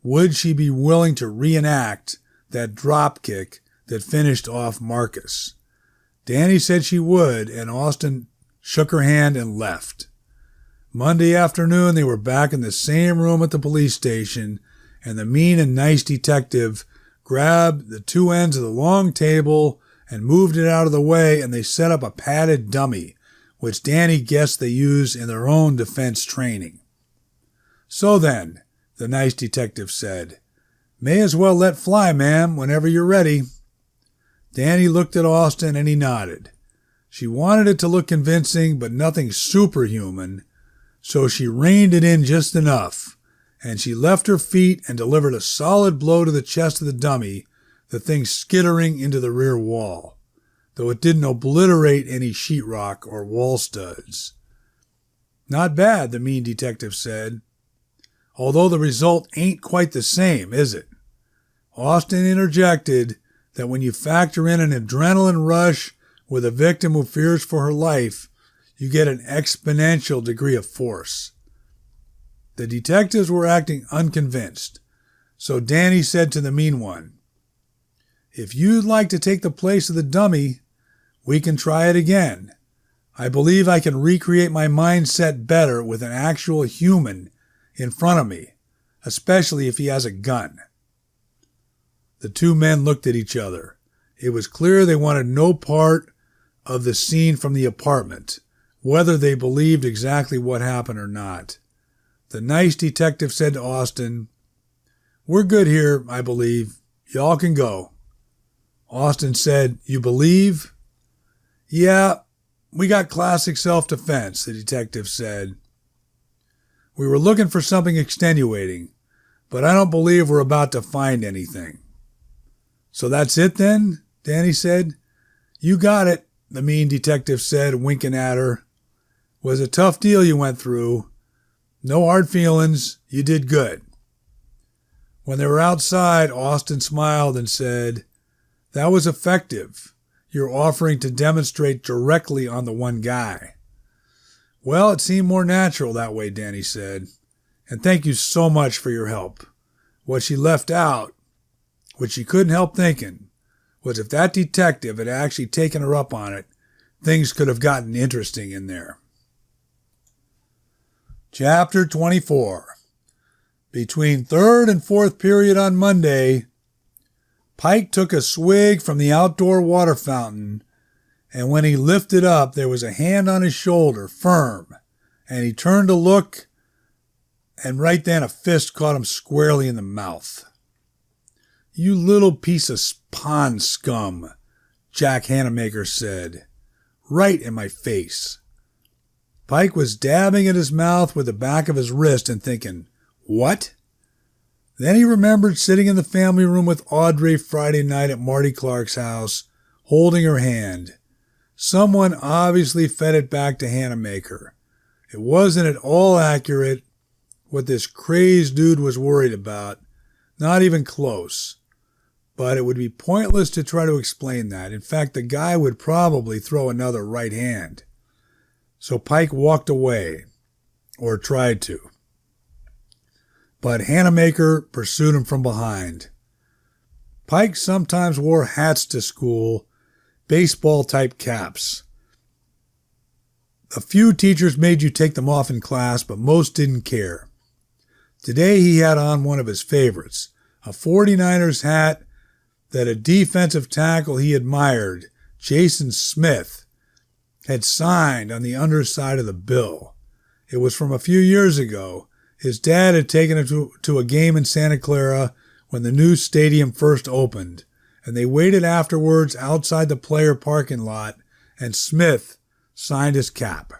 A: would she be willing to reenact that drop kick that finished off Marcus? Danny said she would, and Austin shook her hand and left. Monday afternoon, they were back in the same room at the police station, and the mean and nice detective grabbed the two ends of the long table and moved it out of the way, and they set up a padded dummy, which Danny guessed they use in their own defense training. "So then," the nice detective said, "may as well let fly, ma'am, whenever you're ready." Danny looked at Austin and he nodded. She wanted it to look convincing, but nothing superhuman, so she reined it in just enough, and she left her feet and delivered a solid blow to the chest of the dummy, the thing skittering into the rear wall, though it didn't obliterate any sheetrock or wall studs. "Not bad," the mean detective said. "Although the result ain't quite the same, is it?" Austin interjected that when you factor in an adrenaline rush with a victim who fears for her life, you get an exponential degree of force. The detectives were acting unconvinced, so Danny said to the mean one, "If you'd like to take the place of the dummy, we can try it again. I believe I can recreate my mindset better with an actual human in front of me, especially if he has a gun." The two men looked at each other. It was clear they wanted no part of the scene from the apartment, whether they believed exactly what happened or not. The nice detective said to Austin, "We're good here, I believe. Y'all can go." Austin said, "You believe?" "Yeah, we got classic self-defense," the detective said. "We were looking for something extenuating, but I don't believe we're about to find anything." "So that's it then?" Danny said. "You got it," the mean detective said, winking at her. "Was a tough deal you went through. No hard feelings. You did good." When they were outside, Austin smiled and said, "That was effective. You're offering to demonstrate directly on the one guy." "Well, it seemed more natural that way," Danny said. "And thank you so much for your help. What she left out, which she couldn't help thinking, was if that detective had actually taken her up on it, things could have gotten interesting in there." Chapter 24. Between third and fourth period on Monday, Pike took a swig from the outdoor water fountain, and when he lifted up, there was a hand on his shoulder, firm, and he turned to look, and right then a fist caught him squarely in the mouth. "You little piece of pond scum," Jack Hanamaker said, right in my face. Pike was dabbing at his mouth with the back of his wrist and thinking, "What?" Then he remembered sitting in the family room with Audrey Friday night at Marty Clark's house, holding her hand. Someone obviously fed it back to Hanamaker. It wasn't at all accurate what this crazed dude was worried about, not even close. But it would be pointless to try to explain that. In fact, the guy would probably throw another right hand. So Pike walked away, or tried to. But Hanamaker pursued him from behind. Pike sometimes wore hats to school, baseball-type caps. A few teachers made you take them off in class, but most didn't care. Today he had on one of his favorites, a 49ers hat that a defensive tackle he admired, Jason Smith, had signed on the underside of the bill. It was from a few years ago. His dad had taken him to a game in Santa Clara when the new stadium first opened, and they waited afterwards outside the player parking lot, and Smith signed his cap.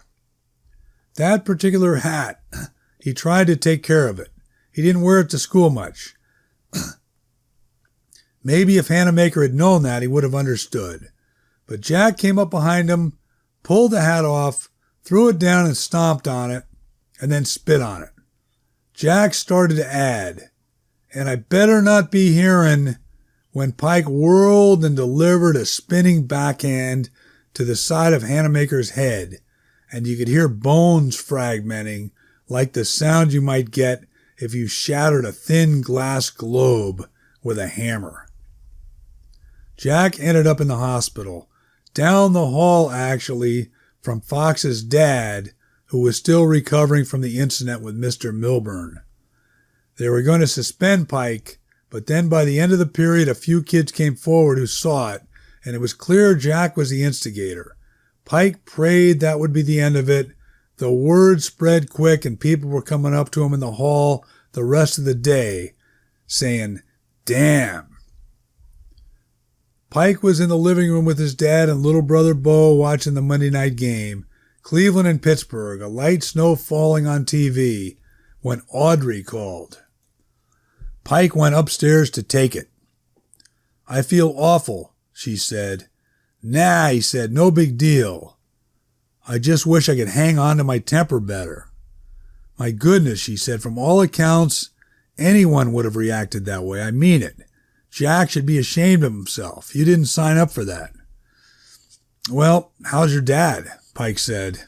A: That particular hat, he tried to take care of it. He didn't wear it to school much. Maybe if Hanamaker had known that, he would have understood. But Jack came up behind him, pulled the hat off, threw it down and stomped on it, and then spit on it. Jack started to add, "And I better not be hearing," when Pike whirled and delivered a spinning backhand to the side of Hanamaker's head, and you could hear bones fragmenting like the sound you might get if you shattered a thin glass globe with a hammer. Jack ended up in the hospital, down the hall actually, from Fox's dad, who was still recovering from the incident with Mr. Milburn. They were going to suspend Pike, but then by the end of the period a few kids came forward who saw it and it was clear Jack was the instigator. Pike prayed that would be the end of it. The word spread quick, and people were coming up to him in the hall the rest of the day, saying, "Damn." Pike was in the living room with his dad and little brother Bo watching the Monday night game, Cleveland and Pittsburgh, a light snow falling on TV, when Audrey called. Pike went upstairs to take it. "I feel awful," she said. "Nah," he said, "no big deal. I just wish I could hang on to my temper better." "My goodness," she said, "from all accounts, anyone would have reacted that way. I mean it. Jack should be ashamed of himself. You didn't sign up for that." "Well, how's your dad?" Pike said.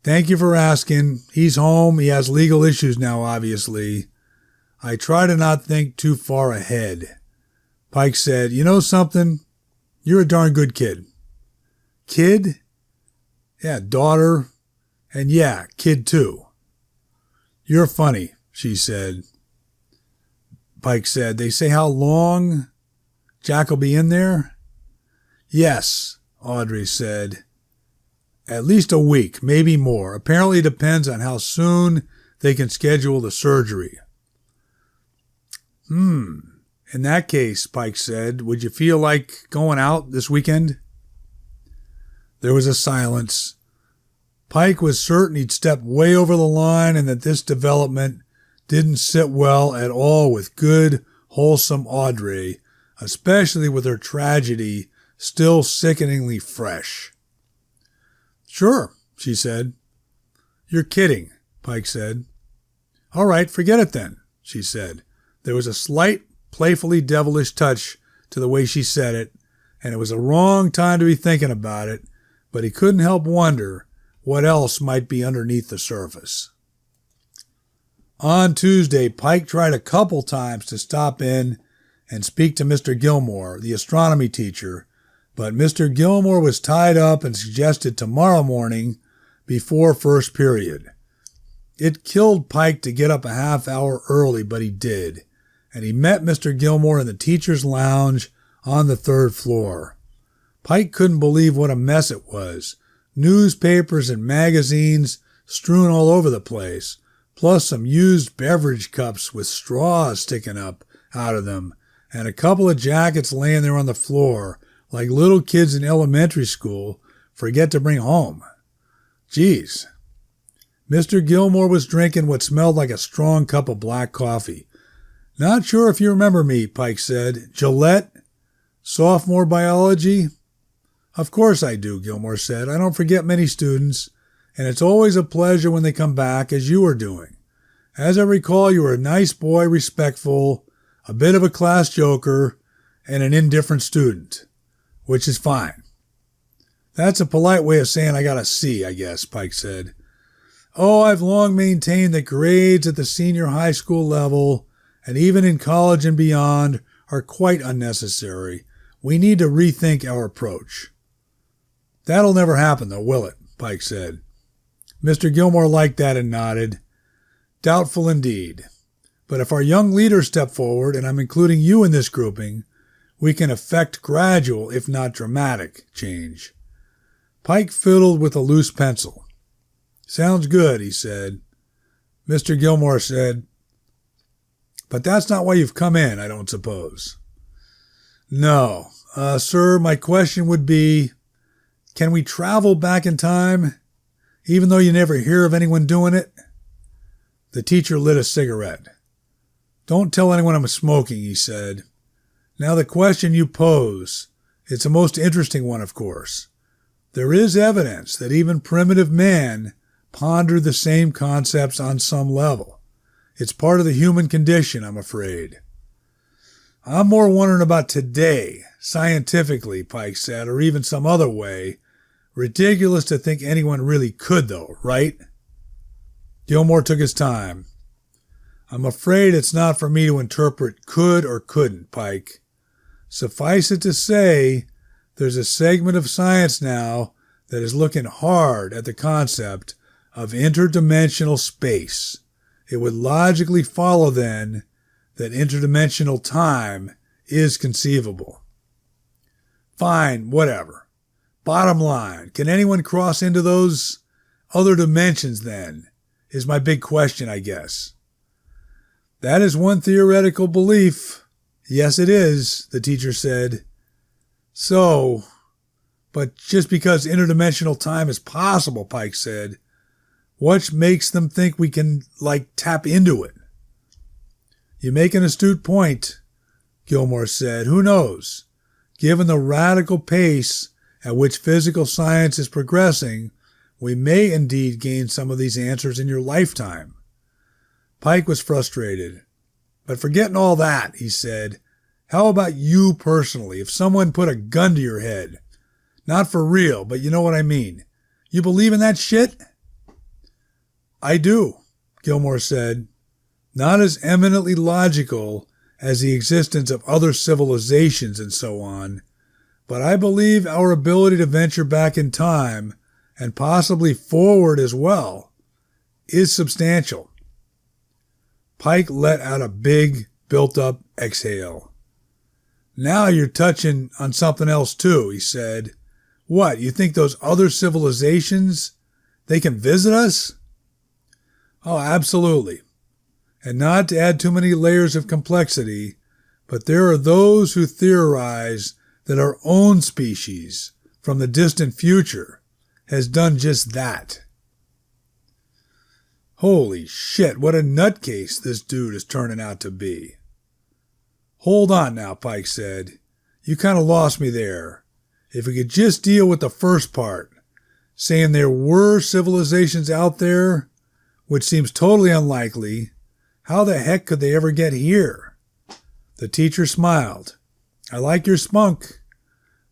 A: "Thank you for asking. He's home. He has legal issues now, obviously. I try to not think too far ahead." Pike said, "You know something? You're a darn good kid." "Kid?" "Yeah, daughter. And yeah, kid too." "You're funny," she said. Pike said, "They say how long Jack will be in there?" "Yes," Audrey said. "At least a week, maybe more. Apparently it depends on how soon they can schedule the surgery." "In that case," Pike said, "would you feel like going out this weekend?" There was a silence. Pike was certain he'd stepped way over the line and that this development didn't sit well at all with good, wholesome Audrey, especially with her tragedy still sickeningly fresh. "Sure," she said. "You're kidding," Pike said. "All right, forget it then," she said. There was a slight, playfully devilish touch to the way she said it, and it was a wrong time to be thinking about it, but he couldn't help wonder what else might be underneath the surface. On Tuesday, Pike tried a couple times to stop in and speak to Mr. Gilmore, the astronomy teacher, but Mr. Gilmore was tied up and suggested tomorrow morning before first period. It killed Pike to get up a half hour early, but he did, and he met Mr. Gilmore in the teacher's lounge on the third floor. Pike couldn't believe what a mess it was. Newspapers and magazines strewn all over the place, plus some used beverage cups with straws sticking up out of them, and a couple of jackets laying there on the floor, like little kids in elementary school forget to bring home. Geez. Mr. Gilmore was drinking what smelled like a strong cup of black coffee. "Not sure if you remember me," Pike said. "Gillette? Sophomore biology?" "Of course I do," Gilmore said. "I don't forget many students, and it's always a pleasure when they come back, as you are doing. As I recall, you were a nice boy, respectful, a bit of a class joker, and an indifferent student, which is fine." "That's a polite way of saying I got a C, I guess," Pike said. "Oh, I've long maintained that grades at the senior high school level, and even in college and beyond, are quite unnecessary. We need to rethink our approach." "That'll never happen, though, will it?" Pike said. Mr. Gilmore liked that and nodded. "Doubtful indeed. But if our young leaders step forward, and I'm including you in this grouping, we can effect gradual, if not dramatic, change." Pike fiddled with a loose pencil. "Sounds good," he said. Mr. Gilmore said, "But that's not why you've come in, I don't suppose." "No. Sir, my question would be, can we travel back in time, even though you never hear of anyone doing it?" The teacher lit a cigarette. "Don't tell anyone I'm smoking," he said. "Now the question you pose, it's a most interesting one, of course. There is evidence that even primitive man pondered the same concepts on some level. It's part of the human condition, I'm afraid." "I'm more wondering about today, scientifically," Pike said, "or even some other way. Ridiculous to think anyone really could, though, right?" Gilmore took his time. "I'm afraid it's not for me to interpret could or couldn't, Pike. Suffice it to say, there's a segment of science now that is looking hard at the concept of interdimensional space. It would logically follow, then, that interdimensional time is conceivable." Fine, whatever. Bottom line, can anyone cross into those other dimensions then? Is my big question, I guess. That is one theoretical belief. Yes, it is, the teacher said. So, but just because interdimensional time is possible, Pike said, what makes them think we can, tap into it? You make an astute point, Gilmore said. Who knows? Given the radical pace at which physical science is progressing, we may indeed gain some of these answers in your lifetime. Pike was frustrated. But forgetting all that, he said, how about you personally, if someone put a gun to your head? Not for real, but you know what I mean. You believe in that shit? I do, Gilmore said. Not as eminently logical as the existence of other civilizations and so on, but I believe our ability to venture back in time, and possibly forward as well, is substantial. Pike let out a big, built-up exhale. Now you're touching on something else too, he said. What, you think those other civilizations, they can visit us? Oh, absolutely. And not to add too many layers of complexity, but there are those who theorize that our own species, from the distant future, has done just that. Holy shit, what a nutcase this dude is turning out to be. Hold on now, Pike said. You kind of lost me there. If we could just deal with the first part, saying there were civilizations out there, which seems totally unlikely, how the heck could they ever get here? The teacher smiled. I like your spunk.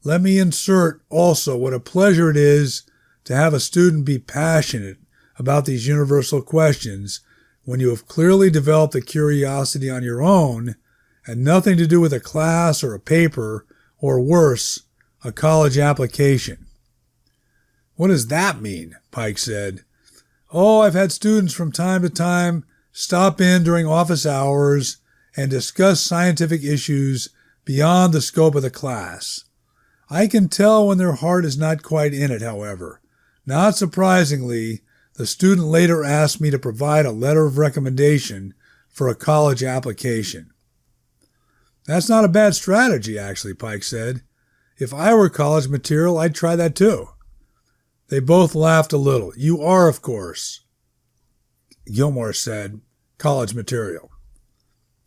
A: Let me insert also what a pleasure it is to have a student be passionate about these universal questions when you have clearly developed a curiosity on your own and nothing to do with a class or a paper or worse, a college application. What does that mean? Pike said. Oh, I've had students from time to time stop in during office hours and discuss scientific issues beyond the scope of the class. I can tell when their heart is not quite in it, however. Not surprisingly, the student later asked me to provide a letter of recommendation for a college application. That's not a bad strategy, actually, Pike said. If I were college material, I'd try that too. They both laughed a little. You are, of course, Gilmore said, college material.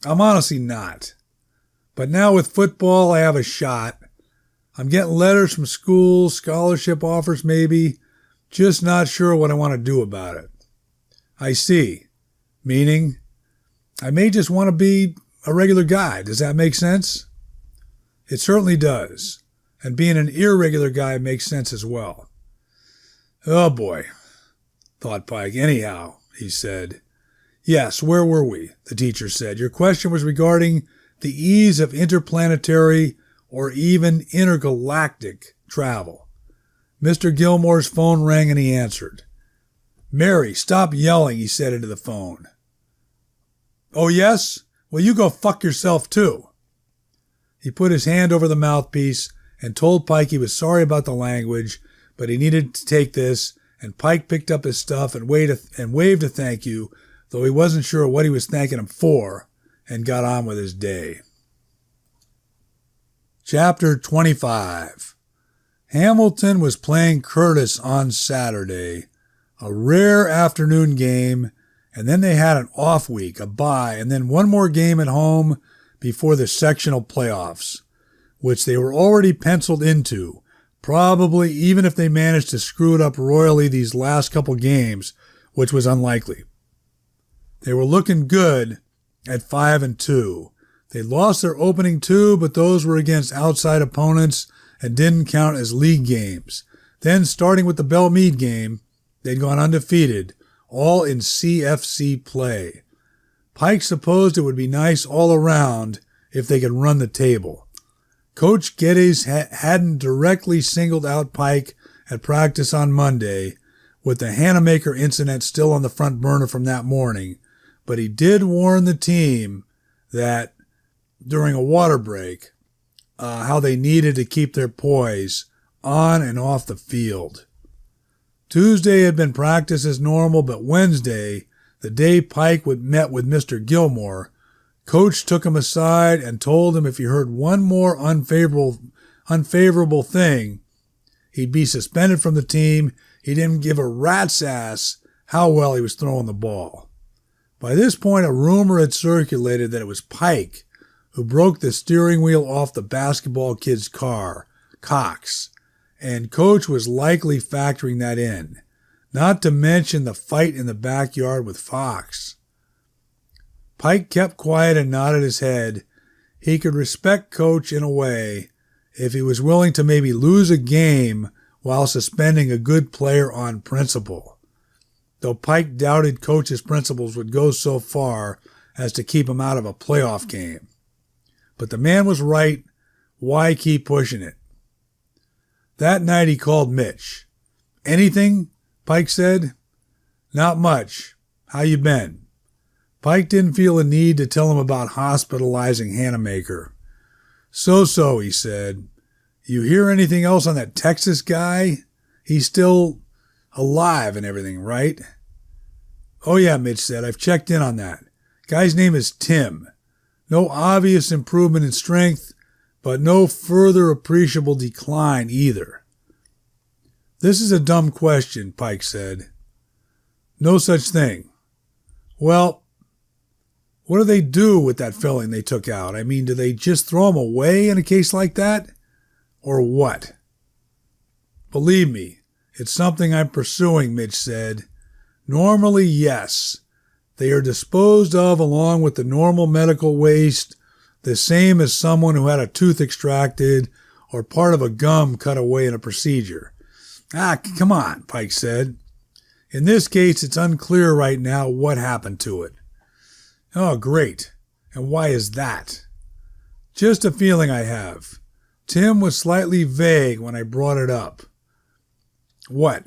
A: I'm honestly not. But now with football, I have a shot. I'm getting letters from schools, scholarship offers maybe, just not sure what I want to do about it. I see. Meaning, I may just want to be a regular guy. Does that make sense? It certainly does. And being an irregular guy makes sense as well. Oh boy, thought Pike. Anyhow, he said. Yes, where were we? The teacher said. Your question was regarding the ease of interplanetary or even intergalactic travel. Mr. Gilmore's phone rang and he answered. Mary, stop yelling, he said into the phone. Oh, yes? Well, you go fuck yourself, too. He put his hand over the mouthpiece and told Pike he was sorry about the language, but he needed to take this, and Pike picked up his stuff and waved a thank you, though he wasn't sure what he was thanking him for, and got on with his day. Chapter 25. Hamilton was playing Curtis on Saturday, a rare afternoon game, and then they had an off week, a bye, and then one more game at home before the sectional playoffs, which they were already penciled into, probably even if they managed to screw it up royally these last couple games, which was unlikely. They were looking good at 5-2. They lost their opening two, but those were against outside opponents and didn't count as league games. Then, starting with the Belmead game, they'd gone undefeated, all in CFC play. Pike supposed it would be nice all around if they could run the table. Coach Geddes hadn't directly singled out Pike at practice on Monday, with the Hanamaker incident still on the front burner from that morning, but he did warn the team that, during a water break, how they needed to keep their poise on and off the field. Tuesday had been practice as normal, but Wednesday, the day Pike met with Mr. Gilmore, Coach took him aside and told him if he heard one more unfavorable thing, he'd be suspended from the team. He didn't give a rat's ass how well he was throwing the ball. By this point, a rumor had circulated that it was Pike who broke the steering wheel off the basketball kid's car, Cox, and Coach was likely factoring that in, not to mention the fight in the backyard with Fox. Pike kept quiet and nodded his head. He could respect Coach in a way if he was willing to maybe lose a game while suspending a good player on principle, though Pike doubted Coach's principles would go so far as to keep him out of a playoff game. But the man was right. Why keep pushing it? That night he called Mitch. "Anything?" Pike said. "Not much. How you been?" Pike didn't feel a need to tell him about hospitalizing Hanamaker. "So-so," he said. "You hear anything else on that Texas guy? He's still alive and everything, right?" "Oh yeah," Mitch said. "I've checked in on that. Guy's name is Tim. No obvious improvement in strength, but no further appreciable decline either." "This is a dumb question," Pike said. "No such thing." "Well, what do they do with that filling they took out? I mean, do they just throw him away in a case like that? Or what?" "Believe me, it's something I'm pursuing," Mitch said. "Normally, yes. They are disposed of along with the normal medical waste, the same as someone who had a tooth extracted or part of a gum cut away in a procedure." Come on," Pike said. "In this case, it's unclear right now what happened to it." "Oh, great. And why is that?" "Just a feeling I have. Tim was slightly vague when I brought it up." "What?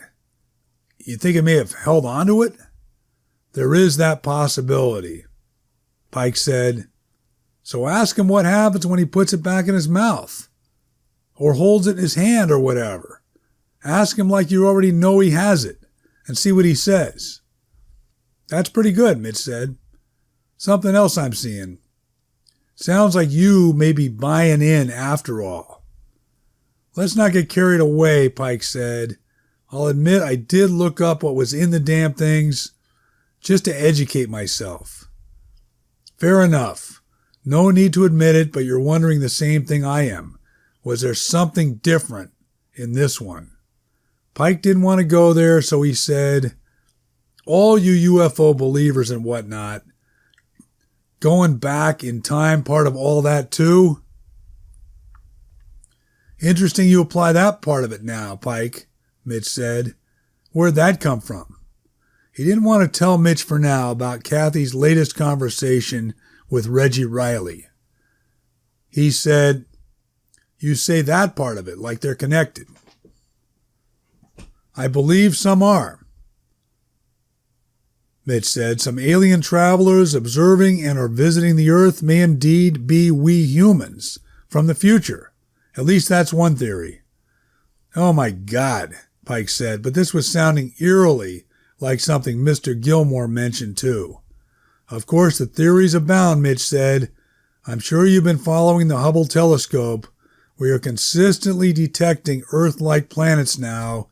A: You think it may have held on to it?" "There is that possibility." Pike said, "So ask him what happens when he puts it back in his mouth. Or holds it in his hand or whatever. Ask him like you already know he has it, and see what he says." "That's pretty good," Mitch said. "Something else I'm seeing. Sounds like you may be buying in after all." "Let's not get carried away," Pike said. "I'll admit I did look up what was in the damn things just to educate myself." "Fair enough. No need to admit it, but you're wondering the same thing I am. Was there something different in this one?" Pike didn't want to go there, so he said, "All you UFO believers and whatnot, going back in time part of all that too?" "Interesting you apply that part of it now, Pike," Mitch said. "Where'd that come from?" He didn't want to tell Mitch for now about Kathy's latest conversation with Reggie Riley. He said, "You say that part of it like they're connected." "I believe some are," Mitch said. "Some alien travelers observing and or visiting the Earth may indeed be we humans from the future. At least that's one theory." "Oh my God," Pike said, but this was sounding eerily like something Mr. Gilmore mentioned too. "Of course, the theories abound," Mitch said. "I'm sure you've been following the Hubble telescope. We are consistently detecting Earth-like planets now,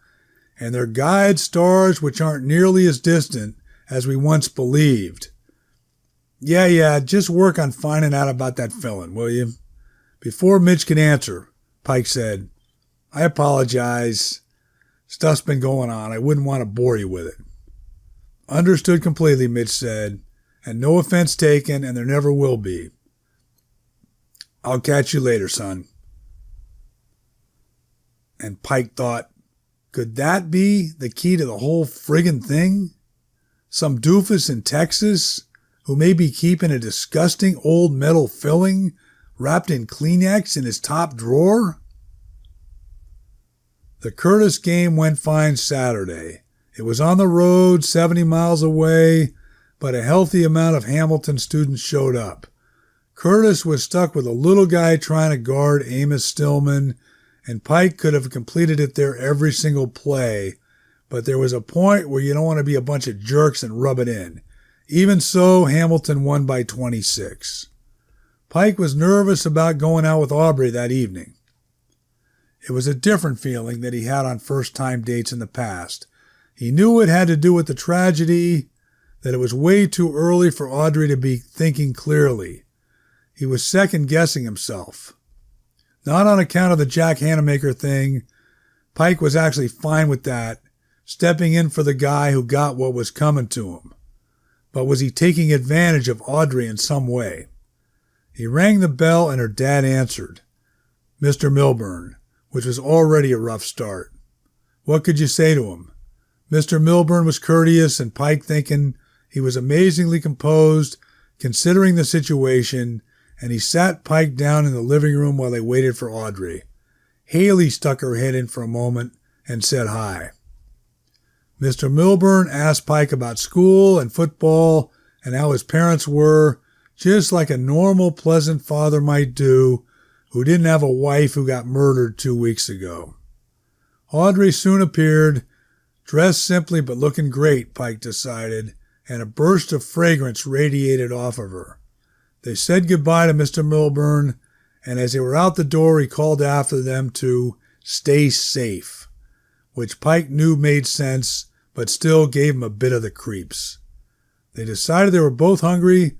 A: and they're guide stars which aren't nearly as distant as we once believed." Yeah, just work on finding out about that filling, will you?" Before Mitch could answer, Pike said, "I apologize. Stuff's been going on. I wouldn't want to bore you with it." "Understood completely," Mitch said, "and no offense taken, and there never will be. I'll catch you later, son." And Pike thought, could that be the key to the whole friggin' thing? Some doofus in Texas who may be keeping a disgusting old metal filling wrapped in Kleenex in his top drawer? The Curtis game went fine Saturday. It was on the road, 70 miles away, but a healthy amount of Hamilton students showed up. Curtis was stuck with a little guy trying to guard Amos Stillman, and Pike could have completed it there every single play, but there was a point where you don't want to be a bunch of jerks and rub it in. Even so, Hamilton won by 26. Pike was nervous about going out with Aubrey that evening. It was a different feeling that he had on first-time dates in the past. He knew it had to do with the tragedy, that it was way too early for Audrey to be thinking clearly. He was second-guessing himself. Not on account of the Jack Hanamaker thing. Pike was actually fine with that, stepping in for the guy who got what was coming to him. But was he taking advantage of Audrey in some way? He rang the bell and her dad answered. Mr. Milburn, which was already a rough start. What could you say to him? Mr. Milburn was courteous, and Pike thinking he was amazingly composed, considering the situation, and he sat Pike down in the living room while they waited for Audrey. Haley stuck her head in for a moment and said hi. Mr. Milburn asked Pike about school and football and how his parents were, just like a normal, pleasant father might do who didn't have a wife who got murdered 2 weeks ago. Audrey soon appeared, dressed simply but looking great, Pike decided, and a burst of fragrance radiated off of her. They said goodbye to Mr. Milburn, and as they were out the door, he called after them to stay safe, which Pike knew made sense, but still gave him a bit of the creeps. They decided they were both hungry,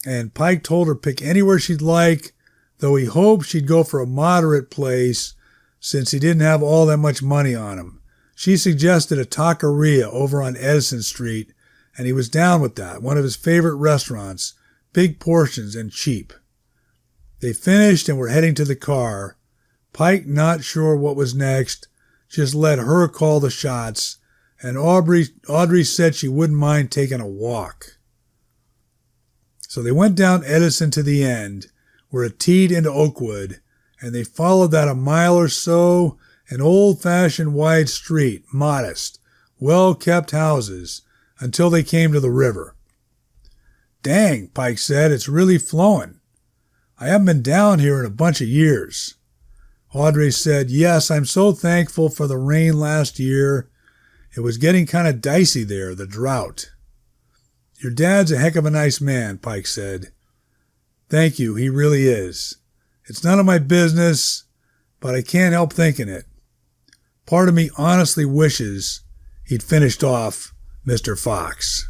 A: and Pike told her pick anywhere she'd like, though he hoped she'd go for a moderate place since he didn't have all that much money on him. She suggested a taqueria over on Edison Street, and he was down with that, one of his favorite restaurants, big portions and cheap. They finished and were heading to the car. Pike, not sure what was next, just let her call the shots, and Audrey said she wouldn't mind taking a walk. So they went down Edison to the end, where it teed into Oakwood, and they followed that a mile or so, an old-fashioned wide street, modest, well-kept houses, until they came to the river. Dang, Pike said, it's really flowing. I haven't been down here in a bunch of years. Audrey said, yes, I'm so thankful for the rain last year. It was getting kind of dicey there, the drought. Your dad's a heck of a nice man, Pike said. Thank you, he really is. It's none of my business, but I can't help thinking it. Part of me honestly wishes he'd finished off Mr. Fox.